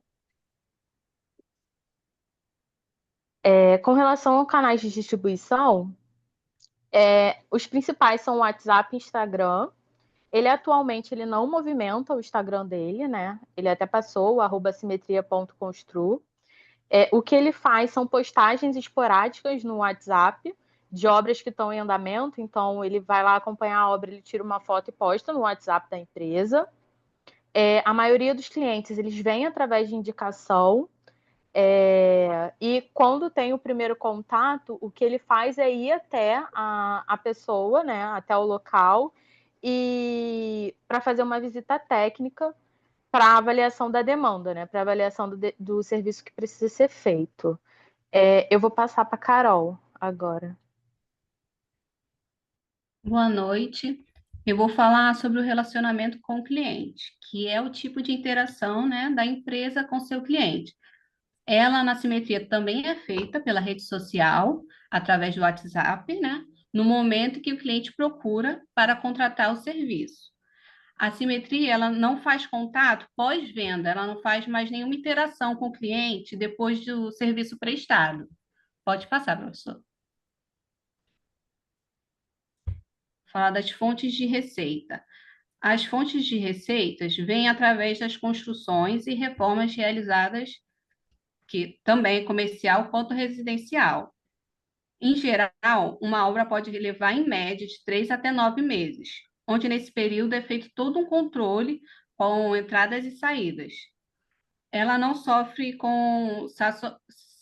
Com relação aos canais de distribuição, os principais são o WhatsApp e Instagram. Ele atualmente não movimenta o Instagram dele, né? Ele até passou o @simetria.constru. O que ele faz são postagens esporádicas no WhatsApp de obras que estão em andamento. Então, ele vai lá acompanhar a obra, ele tira uma foto e posta no WhatsApp da empresa. A maioria dos clientes, eles vêm através de indicação. E quando tem o primeiro contato, o que ele faz é ir até a pessoa, né, até o local, e para fazer uma visita técnica para avaliação da demanda, né, para avaliação do serviço que precisa ser feito. Eu vou passar para a Carol agora. Boa noite. Eu vou falar sobre o relacionamento com o cliente, que é o tipo de interação, né, da empresa com seu cliente. Ela, na Simetria, também é feita pela rede social, através do WhatsApp, né, no momento que o cliente procura para contratar o serviço. A Simetria, ela não faz contato pós-venda, ela não faz mais nenhuma interação com o cliente depois do serviço prestado. Pode passar, professor. Falar das fontes de receita. As fontes de receitas vêm através das construções e reformas realizadas, que também é comercial quanto residencial. Em geral, uma obra pode levar em média de 3 até 9 meses, onde nesse período é feito todo um controle com entradas e saídas. Ela não sofre com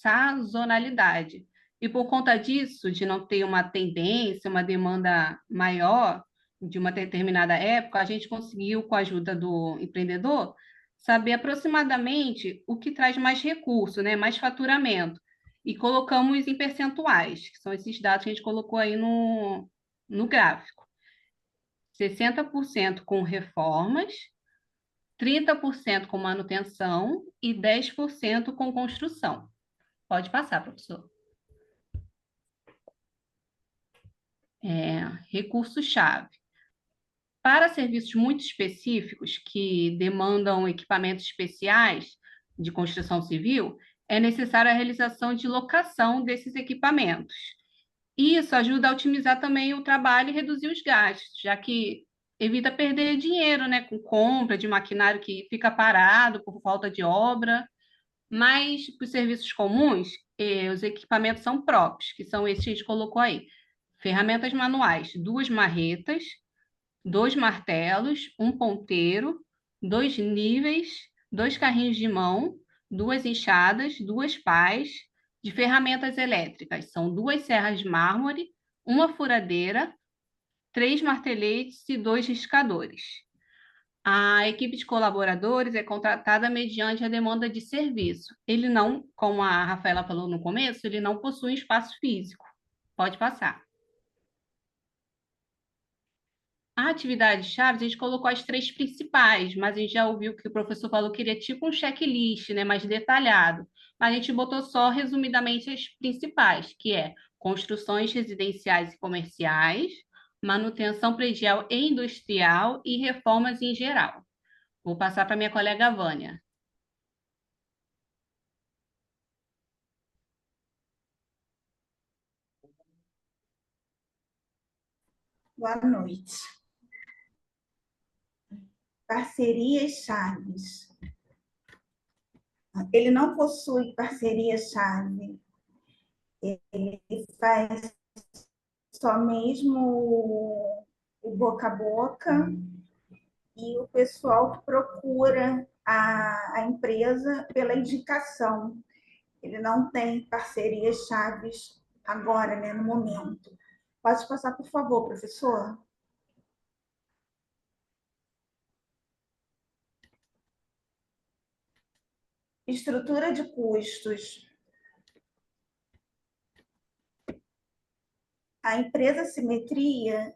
sazonalidade, e por conta disso, de não ter uma tendência, uma demanda maior de uma determinada época, a gente conseguiu, com a ajuda do empreendedor, saber aproximadamente o que traz mais recurso, né, mais faturamento, e colocamos em percentuais, que são esses dados que a gente colocou aí no gráfico. 60% com reformas, 30% com manutenção e 10% com construção. Pode passar, professor. Recurso-chave. Para serviços muito específicos que demandam equipamentos especiais de construção civil, é necessária a realização de locação desses equipamentos. Isso ajuda a otimizar também o trabalho e reduzir os gastos, já que evita perder dinheiro, né, com compra de maquinário que fica parado por falta de obra. Mas, para os serviços comuns, os equipamentos são próprios, que são esses que a gente colocou aí. Ferramentas manuais, 2 marretas, 2 martelos, 1 ponteiro, 2 níveis, 2 carrinhos de mão, 2 enxadas, 2 pás. De ferramentas elétricas, são 2 serras de mármore, 1 furadeira, 3 marteletes e 2 riscadores. A equipe de colaboradores é contratada mediante a demanda de serviço. Ele não, como a Rafaela falou no começo, ele não possui espaço físico. Pode passar. A atividade chaves, a gente colocou as 3 principais, mas a gente já ouviu que o professor falou que queria tipo um checklist, né, mais detalhado. Mas a gente botou só resumidamente as principais, que é construções residenciais e comerciais, manutenção predial e industrial e reformas em geral. Vou passar para minha colega Vânia. Boa noite. Parcerias chaves. Ele não possui parceria-chave. Ele faz só mesmo o boca a boca e o pessoal que procura a empresa pela indicação. Ele não tem parcerias chaves agora, né, no momento. Pode passar, por favor, professor? Estrutura de custos. A empresa Simetria,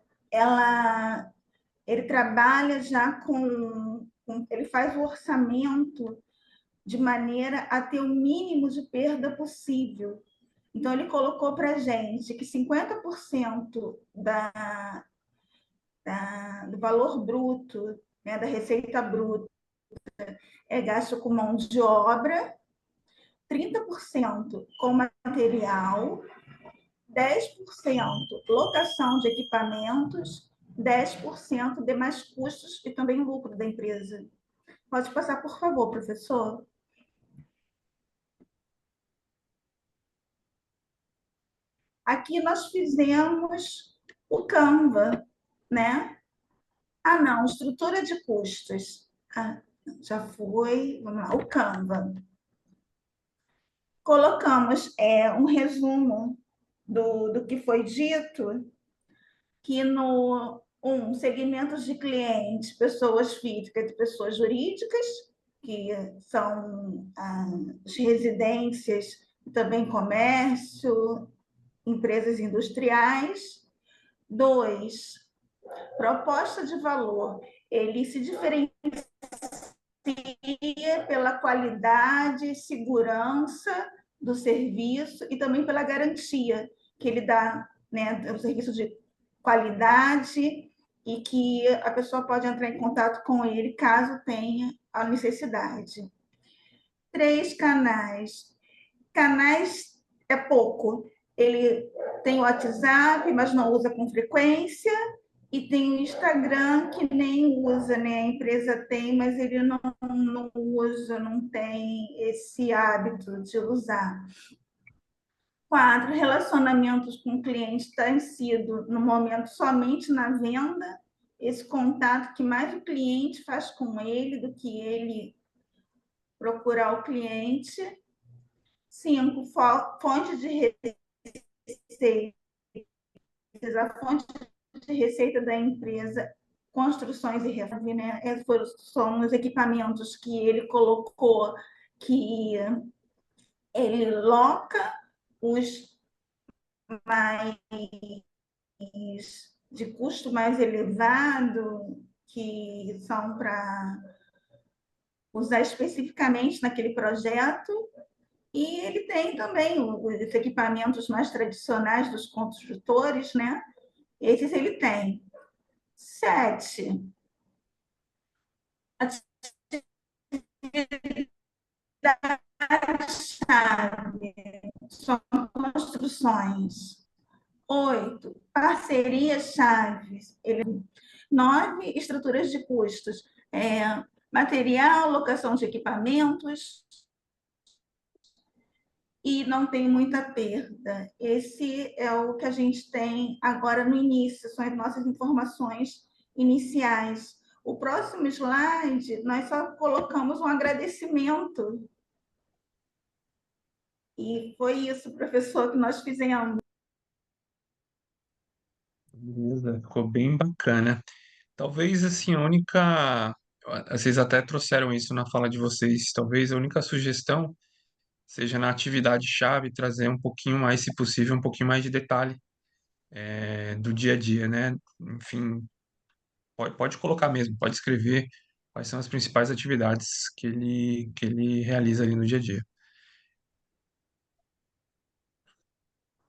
ele trabalha já ele faz o orçamento de maneira a ter o mínimo de perda possível. Então, ele colocou para a gente que 50% do valor bruto, né, da receita bruta, é gasto com mão de obra, 30% com material, 10% locação de equipamentos, 10% demais custos e também lucro da empresa. Pode passar, por favor, professor? Aqui nós fizemos o Canva, né? Ah, não, estrutura de custos. Ah, já foi, vamos lá, o Canva. Colocamos um resumo do que foi dito, que no segmentos de clientes, pessoas físicas e pessoas jurídicas, que são as residências, também comércio, empresas industriais. 2, proposta de valor. Ele se diferencia pela qualidade, segurança do serviço e também pela garantia que ele dá, né, o serviço de qualidade e que a pessoa pode entrar em contato com ele caso tenha a necessidade. 3 canais. Canais é pouco. Ele tem o WhatsApp, mas não usa com frequência, e tem o Instagram, que nem usa, né? A empresa tem, mas ele não usa, não tem esse hábito de usar. 4, relacionamentos com clientes têm sido, no momento, somente na venda, esse contato que mais o cliente faz com ele do que ele procurar o cliente. 5, fonte de receita. A fonte de receita da empresa, construções e reformas, né? São os equipamentos que ele colocou, que ele loca os mais de custo mais elevado, que são para usar especificamente naquele projeto, e ele tem também os equipamentos mais tradicionais dos construtores, né? Esses ele tem. 7, atividade-chave são construções. 8, parcerias-chaves. 9, estruturas de custos. Material, locação de equipamentos, e não tem muita perda. Esse é o que a gente tem agora no início, são as nossas informações iniciais. O próximo slide, nós só colocamos um agradecimento. E foi isso, professor, que nós fizemos. Beleza, ficou bem bacana. Talvez assim, a única Vocês até trouxeram isso na fala de vocês. Talvez a única sugestão seja na atividade-chave trazer um pouquinho mais, se possível, um pouquinho mais de detalhe do dia a dia, né? Enfim, pode colocar mesmo, pode escrever quais são as principais atividades que ele realiza ali no dia a dia.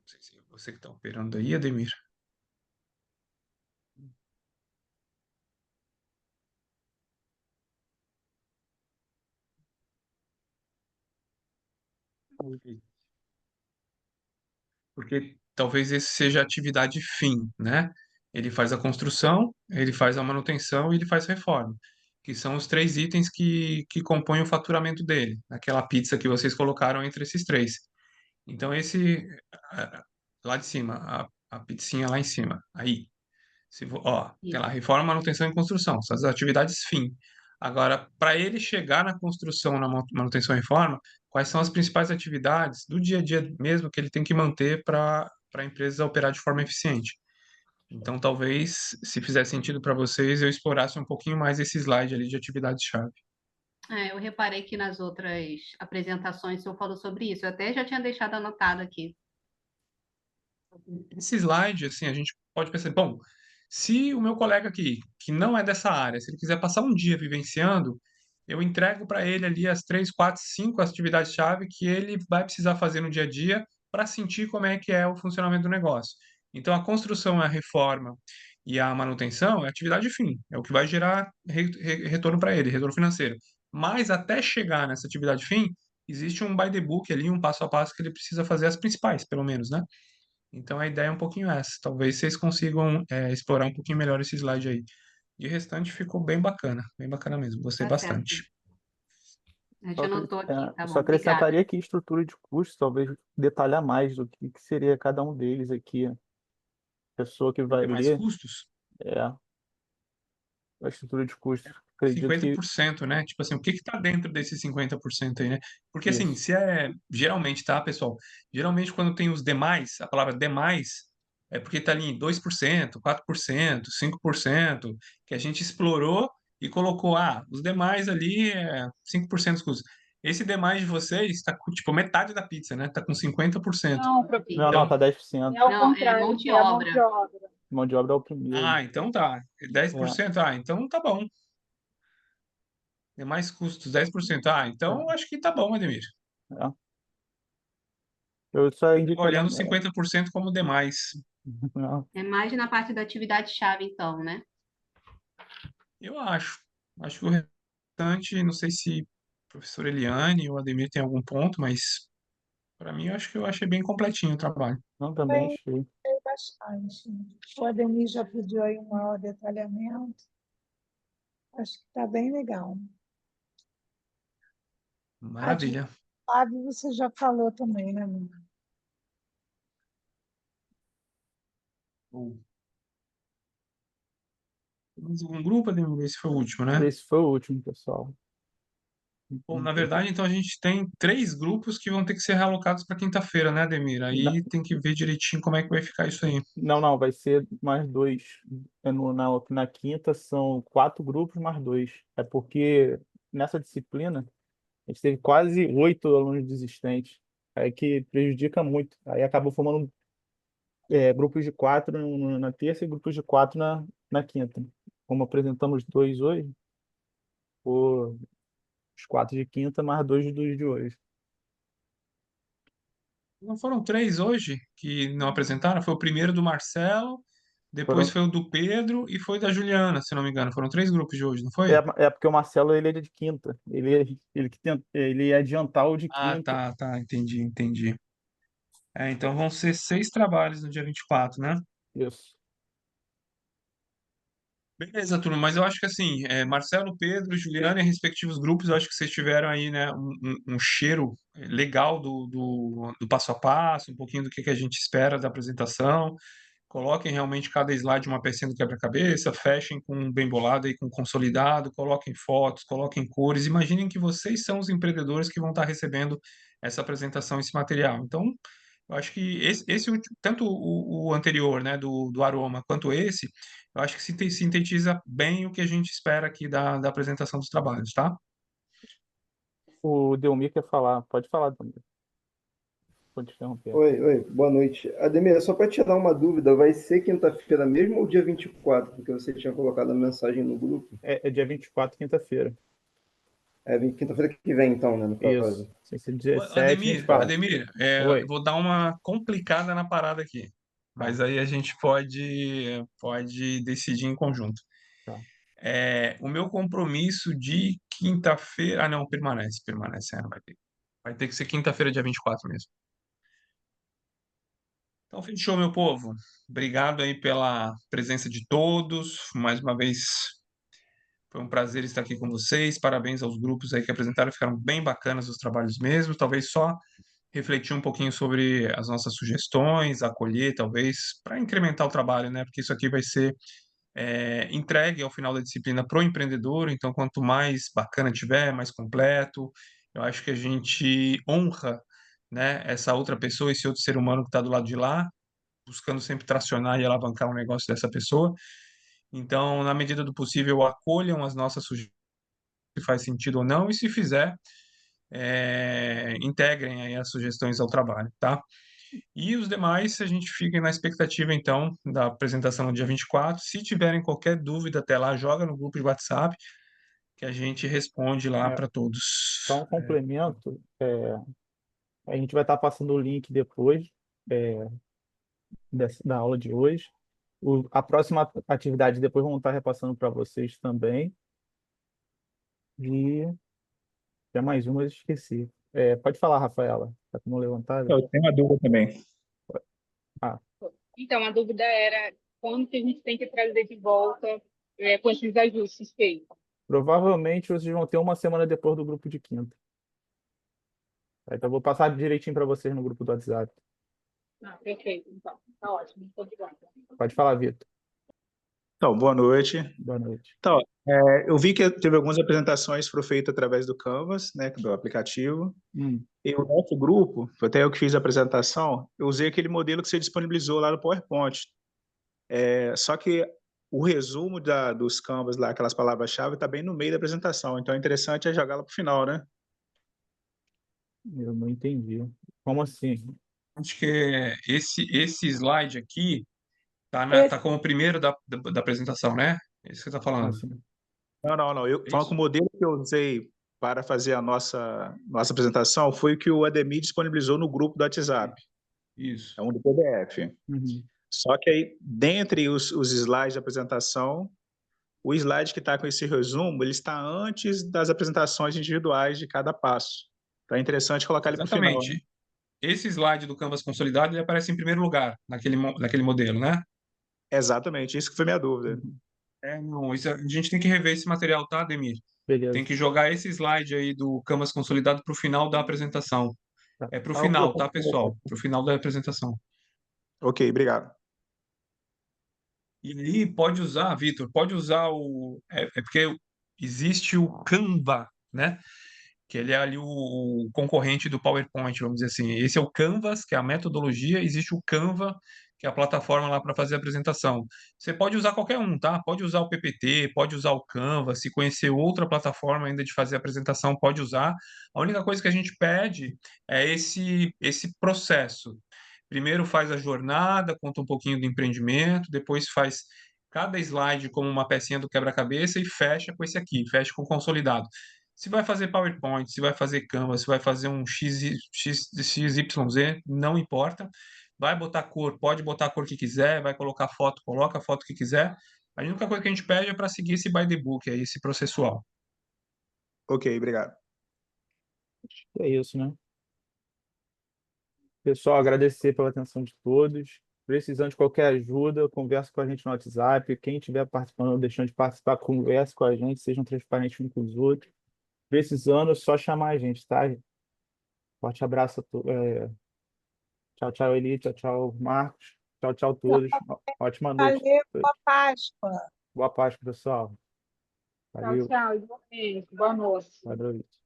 Não sei se é você que está operando aí, Ademir. Porque talvez esse seja a atividade fim, né? Ele faz a construção, ele faz a manutenção e ele faz a reforma, que são os três itens que compõem o faturamento dele, aquela pizza que vocês colocaram entre esses três. Então, ah, lá de cima, a pizzinha lá em cima, aí, tem lá Isso. reforma, manutenção e construção, são as atividades fim. Agora, para ele chegar na construção, na manutenção e reforma, quais são as principais atividades do dia a dia mesmo que ele tem que manter para a empresa operar de forma eficiente? Então, talvez, se fizer sentido para vocês, eu explorasse um pouquinho mais esse slide ali de atividades-chave. Eu reparei que nas outras apresentações o senhor falou sobre isso. Eu até já tinha deixado anotado aqui. Esse slide, assim, a gente pode pensar, bom, se o meu colega aqui, que não é dessa área, se ele quiser passar um dia vivenciando, eu entrego para ele ali as 3, 4, 5 atividades-chave que ele vai precisar fazer no dia a dia para sentir como é que é o funcionamento do negócio. Então, a construção, a reforma e a manutenção é atividade fim, é o que vai gerar retorno para ele, retorno financeiro. Mas até chegar nessa atividade fim, existe um by the book ali, um passo a passo que ele precisa fazer as principais, pelo menos, né? Então a ideia é um pouquinho essa. Talvez vocês consigam explorar um pouquinho melhor esse slide aí. E o restante ficou bem bacana mesmo. Gostei Tá certo. bastante. A gente Só, anotou aqui, tá só bom, acrescentaria obrigada. aqui estrutura de custos, talvez detalhar mais do que seria cada um deles aqui. A pessoa que Vai vai ter mais ler, custos? a estrutura de custos. Acredito que 50%, né? Tipo assim, o que que tá dentro desses 50% aí, né? Porque assim, isso. se é geralmente, tá, pessoal? Geralmente quando tem os demais, a palavra demais é porque tá ali em 2%, 4%, 5% que a gente explorou e colocou, os demais ali é 5% dos custos. Esse demais de vocês tá com, tipo, metade da pizza, né? Tá com 50%. Não, Não, tá Então, 10%. é ao Não, é contrário, mão de é a mão de obra. obra. Mão de obra é o primeiro. então tá. É, 10%, então tá bom. Demais custos, 10%. Então é, acho que tá bom, Ademir. é. Eu só indicaria. Olhando 50% como demais. Não, É mais na parte da atividade-chave, então, né? Eu acho. Acho que o restante, não sei se a professora Eliane ou Ademir tem algum ponto, mas para mim eu acho que eu achei bem completinho o trabalho. não, também Bem, achei. bastante. O Ademir já pediu aí um maior detalhamento. Acho que está bem legal. A de Maravilha. Fábio você já falou também, né, amiga? Temos um grupo, Ademir, esse foi o último, né? Esse foi o último, pessoal. Bom, na verdade, então a gente tem 3 grupos que vão ter que ser realocados para quinta-feira, né, Ademir? Não, Aí tem que ver direitinho como é que vai ficar isso aí. não, vai ser mais dois. Na quinta são 4 grupos mais dois. É porque nessa disciplina a gente teve quase 8 alunos desistentes. Aí que prejudica muito. Aí acabou formando grupos de 4 na terça e grupos de 4 na quinta. Como apresentamos 2 hoje, por os 4 de quinta mais 2 dos de hoje. Não foram 3 hoje que não apresentaram? Foi o primeiro do Marcelo, depois Foram, foi o do Pedro e foi da Juliana, se não me engano. Foram 3 grupos de hoje, não é, foi? é porque o Marcelo ele é de quinta. Ele ia adiantar o de quinta. Tá, entendi. Então vão ser 6 trabalhos no dia 24, né? Isso. Beleza, turma, mas eu acho que assim, Marcelo, Pedro, Juliana e respectivos grupos, eu acho que vocês tiveram aí, né, um cheiro legal do passo a passo, um pouquinho do que a gente espera da apresentação. Coloquem realmente cada slide uma pecinha do quebra-cabeça, fechem com um bem bolado e com consolidado, coloquem fotos, coloquem cores. Imaginem que vocês são os empreendedores que vão estar recebendo essa apresentação, esse material. Então, eu acho que esse tanto o anterior, né, do aroma, quanto esse, Eu acho que sintetiza bem o que a gente espera aqui da apresentação dos trabalhos, tá? O Delmir quer falar. Pode falar, Delmir. Pode interromper. Oi, boa noite. Ademir, só para tirar uma dúvida, vai ser quinta-feira mesmo ou dia 24? Porque você tinha colocado a mensagem no grupo. É dia 24, quinta-feira. É quinta-feira que vem, então, né, no caso. Isso. Sem ser 17, Ademir, 24. Ademir, Oi. eu vou dar uma complicada na parada aqui, mas aí a gente pode decidir em conjunto. Tá. O meu compromisso de quinta-feira. Ah, não, permanece, não vai ter. Vai ter que ser quinta-feira, dia 24 mesmo. Então, fechou, meu povo. Obrigado aí pela presença de todos. Mais uma vez, foi um prazer estar aqui com vocês. Parabéns aos grupos aí que apresentaram, ficaram bem bacanas os trabalhos mesmo. Talvez só refletir um pouquinho sobre as nossas sugestões, acolher, talvez, para incrementar o trabalho, né? Porque isso aqui vai ser entregue ao final da disciplina para o empreendedor. Então, quanto mais bacana tiver, mais completo, eu acho que a gente honra, né, essa outra pessoa, esse outro ser humano que está do lado de lá, buscando sempre tracionar e alavancar o negócio dessa pessoa. Então, na medida do possível, acolham as nossas sugestões, se faz sentido ou não, e se fizer, integrem aí as sugestões ao trabalho, tá? E os demais, a gente fica na expectativa, então, da apresentação no dia 24. Se tiverem qualquer dúvida até lá, joga no grupo de WhatsApp, que a gente responde lá para todos. Só um complemento. A gente vai estar passando o link depois da aula de hoje. A próxima atividade depois vamos estar repassando para vocês também. E já mais uma, eu esqueci. Pode falar, Rafaela. Está com a mão levantada? Eu tenho uma dúvida também. Então, a dúvida era quando que a gente tem que trazer de volta com esses ajustes feitos. Provavelmente vocês vão ter uma semana depois do grupo de quinta. Então, eu vou passar direitinho para vocês no grupo do WhatsApp. Perfeito, então. Tá ótimo. Muito obrigada. Pode falar, Vitor. Então, boa noite. Boa noite. Então, eu vi que teve algumas apresentações que foram feitas através do Canvas, né, do aplicativo. E o nosso grupo, até eu que fiz a apresentação, eu usei aquele modelo que você disponibilizou lá no PowerPoint. Só que o resumo dos Canvas lá, aquelas palavras-chave, está bem no meio da apresentação. Então, é interessante jogá-la para o final, né? Eu não entendi. Como assim? Acho que esse slide aqui tá como o primeiro da apresentação, né? É isso que você está falando. Não. Eu falo que o modelo que eu usei para fazer a nossa apresentação foi o que o Ademir disponibilizou no grupo do WhatsApp. Isso. É um do PDF. Só que aí, dentre os slides de apresentação, o slide que está com esse resumo, ele está antes das apresentações individuais de cada passo. Então é interessante colocar ele para o final. Exatamente. Esse slide do Canvas consolidado, ele aparece em primeiro lugar naquele modelo, né? Exatamente, isso que foi minha dúvida. Não, a gente tem que rever esse material, tá, Ademir? Beleza. Tem que jogar esse slide aí do Canvas consolidado para o final da apresentação. É para o final, tá, pessoal? Para o final da apresentação. Ok, obrigado. E aí pode usar, Vitor, pode usar porque existe o Canva, né? Que ele é ali o concorrente do PowerPoint, vamos dizer assim. Esse é o Canvas, que é a metodologia, existe o Canva, que é a plataforma lá para fazer a apresentação. Você pode usar qualquer um, tá? Pode usar o PPT, pode usar o Canva, se conhecer outra plataforma ainda de fazer a apresentação, pode usar. A única coisa que a gente pede é esse processo. Primeiro faz a jornada, conta um pouquinho do empreendimento, depois faz cada slide como uma pecinha do quebra-cabeça e fecha com esse aqui, fecha com o consolidado. Se vai fazer PowerPoint, se vai fazer Canva, se vai fazer um XYZ, não importa. Vai botar cor, pode botar a cor que quiser, vai colocar foto, coloca a foto que quiser. A única coisa que a gente pede é para seguir esse by the book, esse processual. Ok, obrigado. É isso, né? Pessoal, agradecer pela atenção de todos. Precisando de qualquer ajuda, conversa com a gente no WhatsApp. Quem estiver participando ou deixando de participar, converse com a gente, sejam transparentes uns com os outros. Precisando, só chamar a gente, tá? Forte abraço a todos. Tchau, tchau, Eli. Tchau, tchau, Marcos. Tchau, tchau, todos. Ótima noite. Valeu, boa Páscoa. Boa Páscoa, pessoal. Valeu. Tchau, igualmente. Boa noite. Boa noite.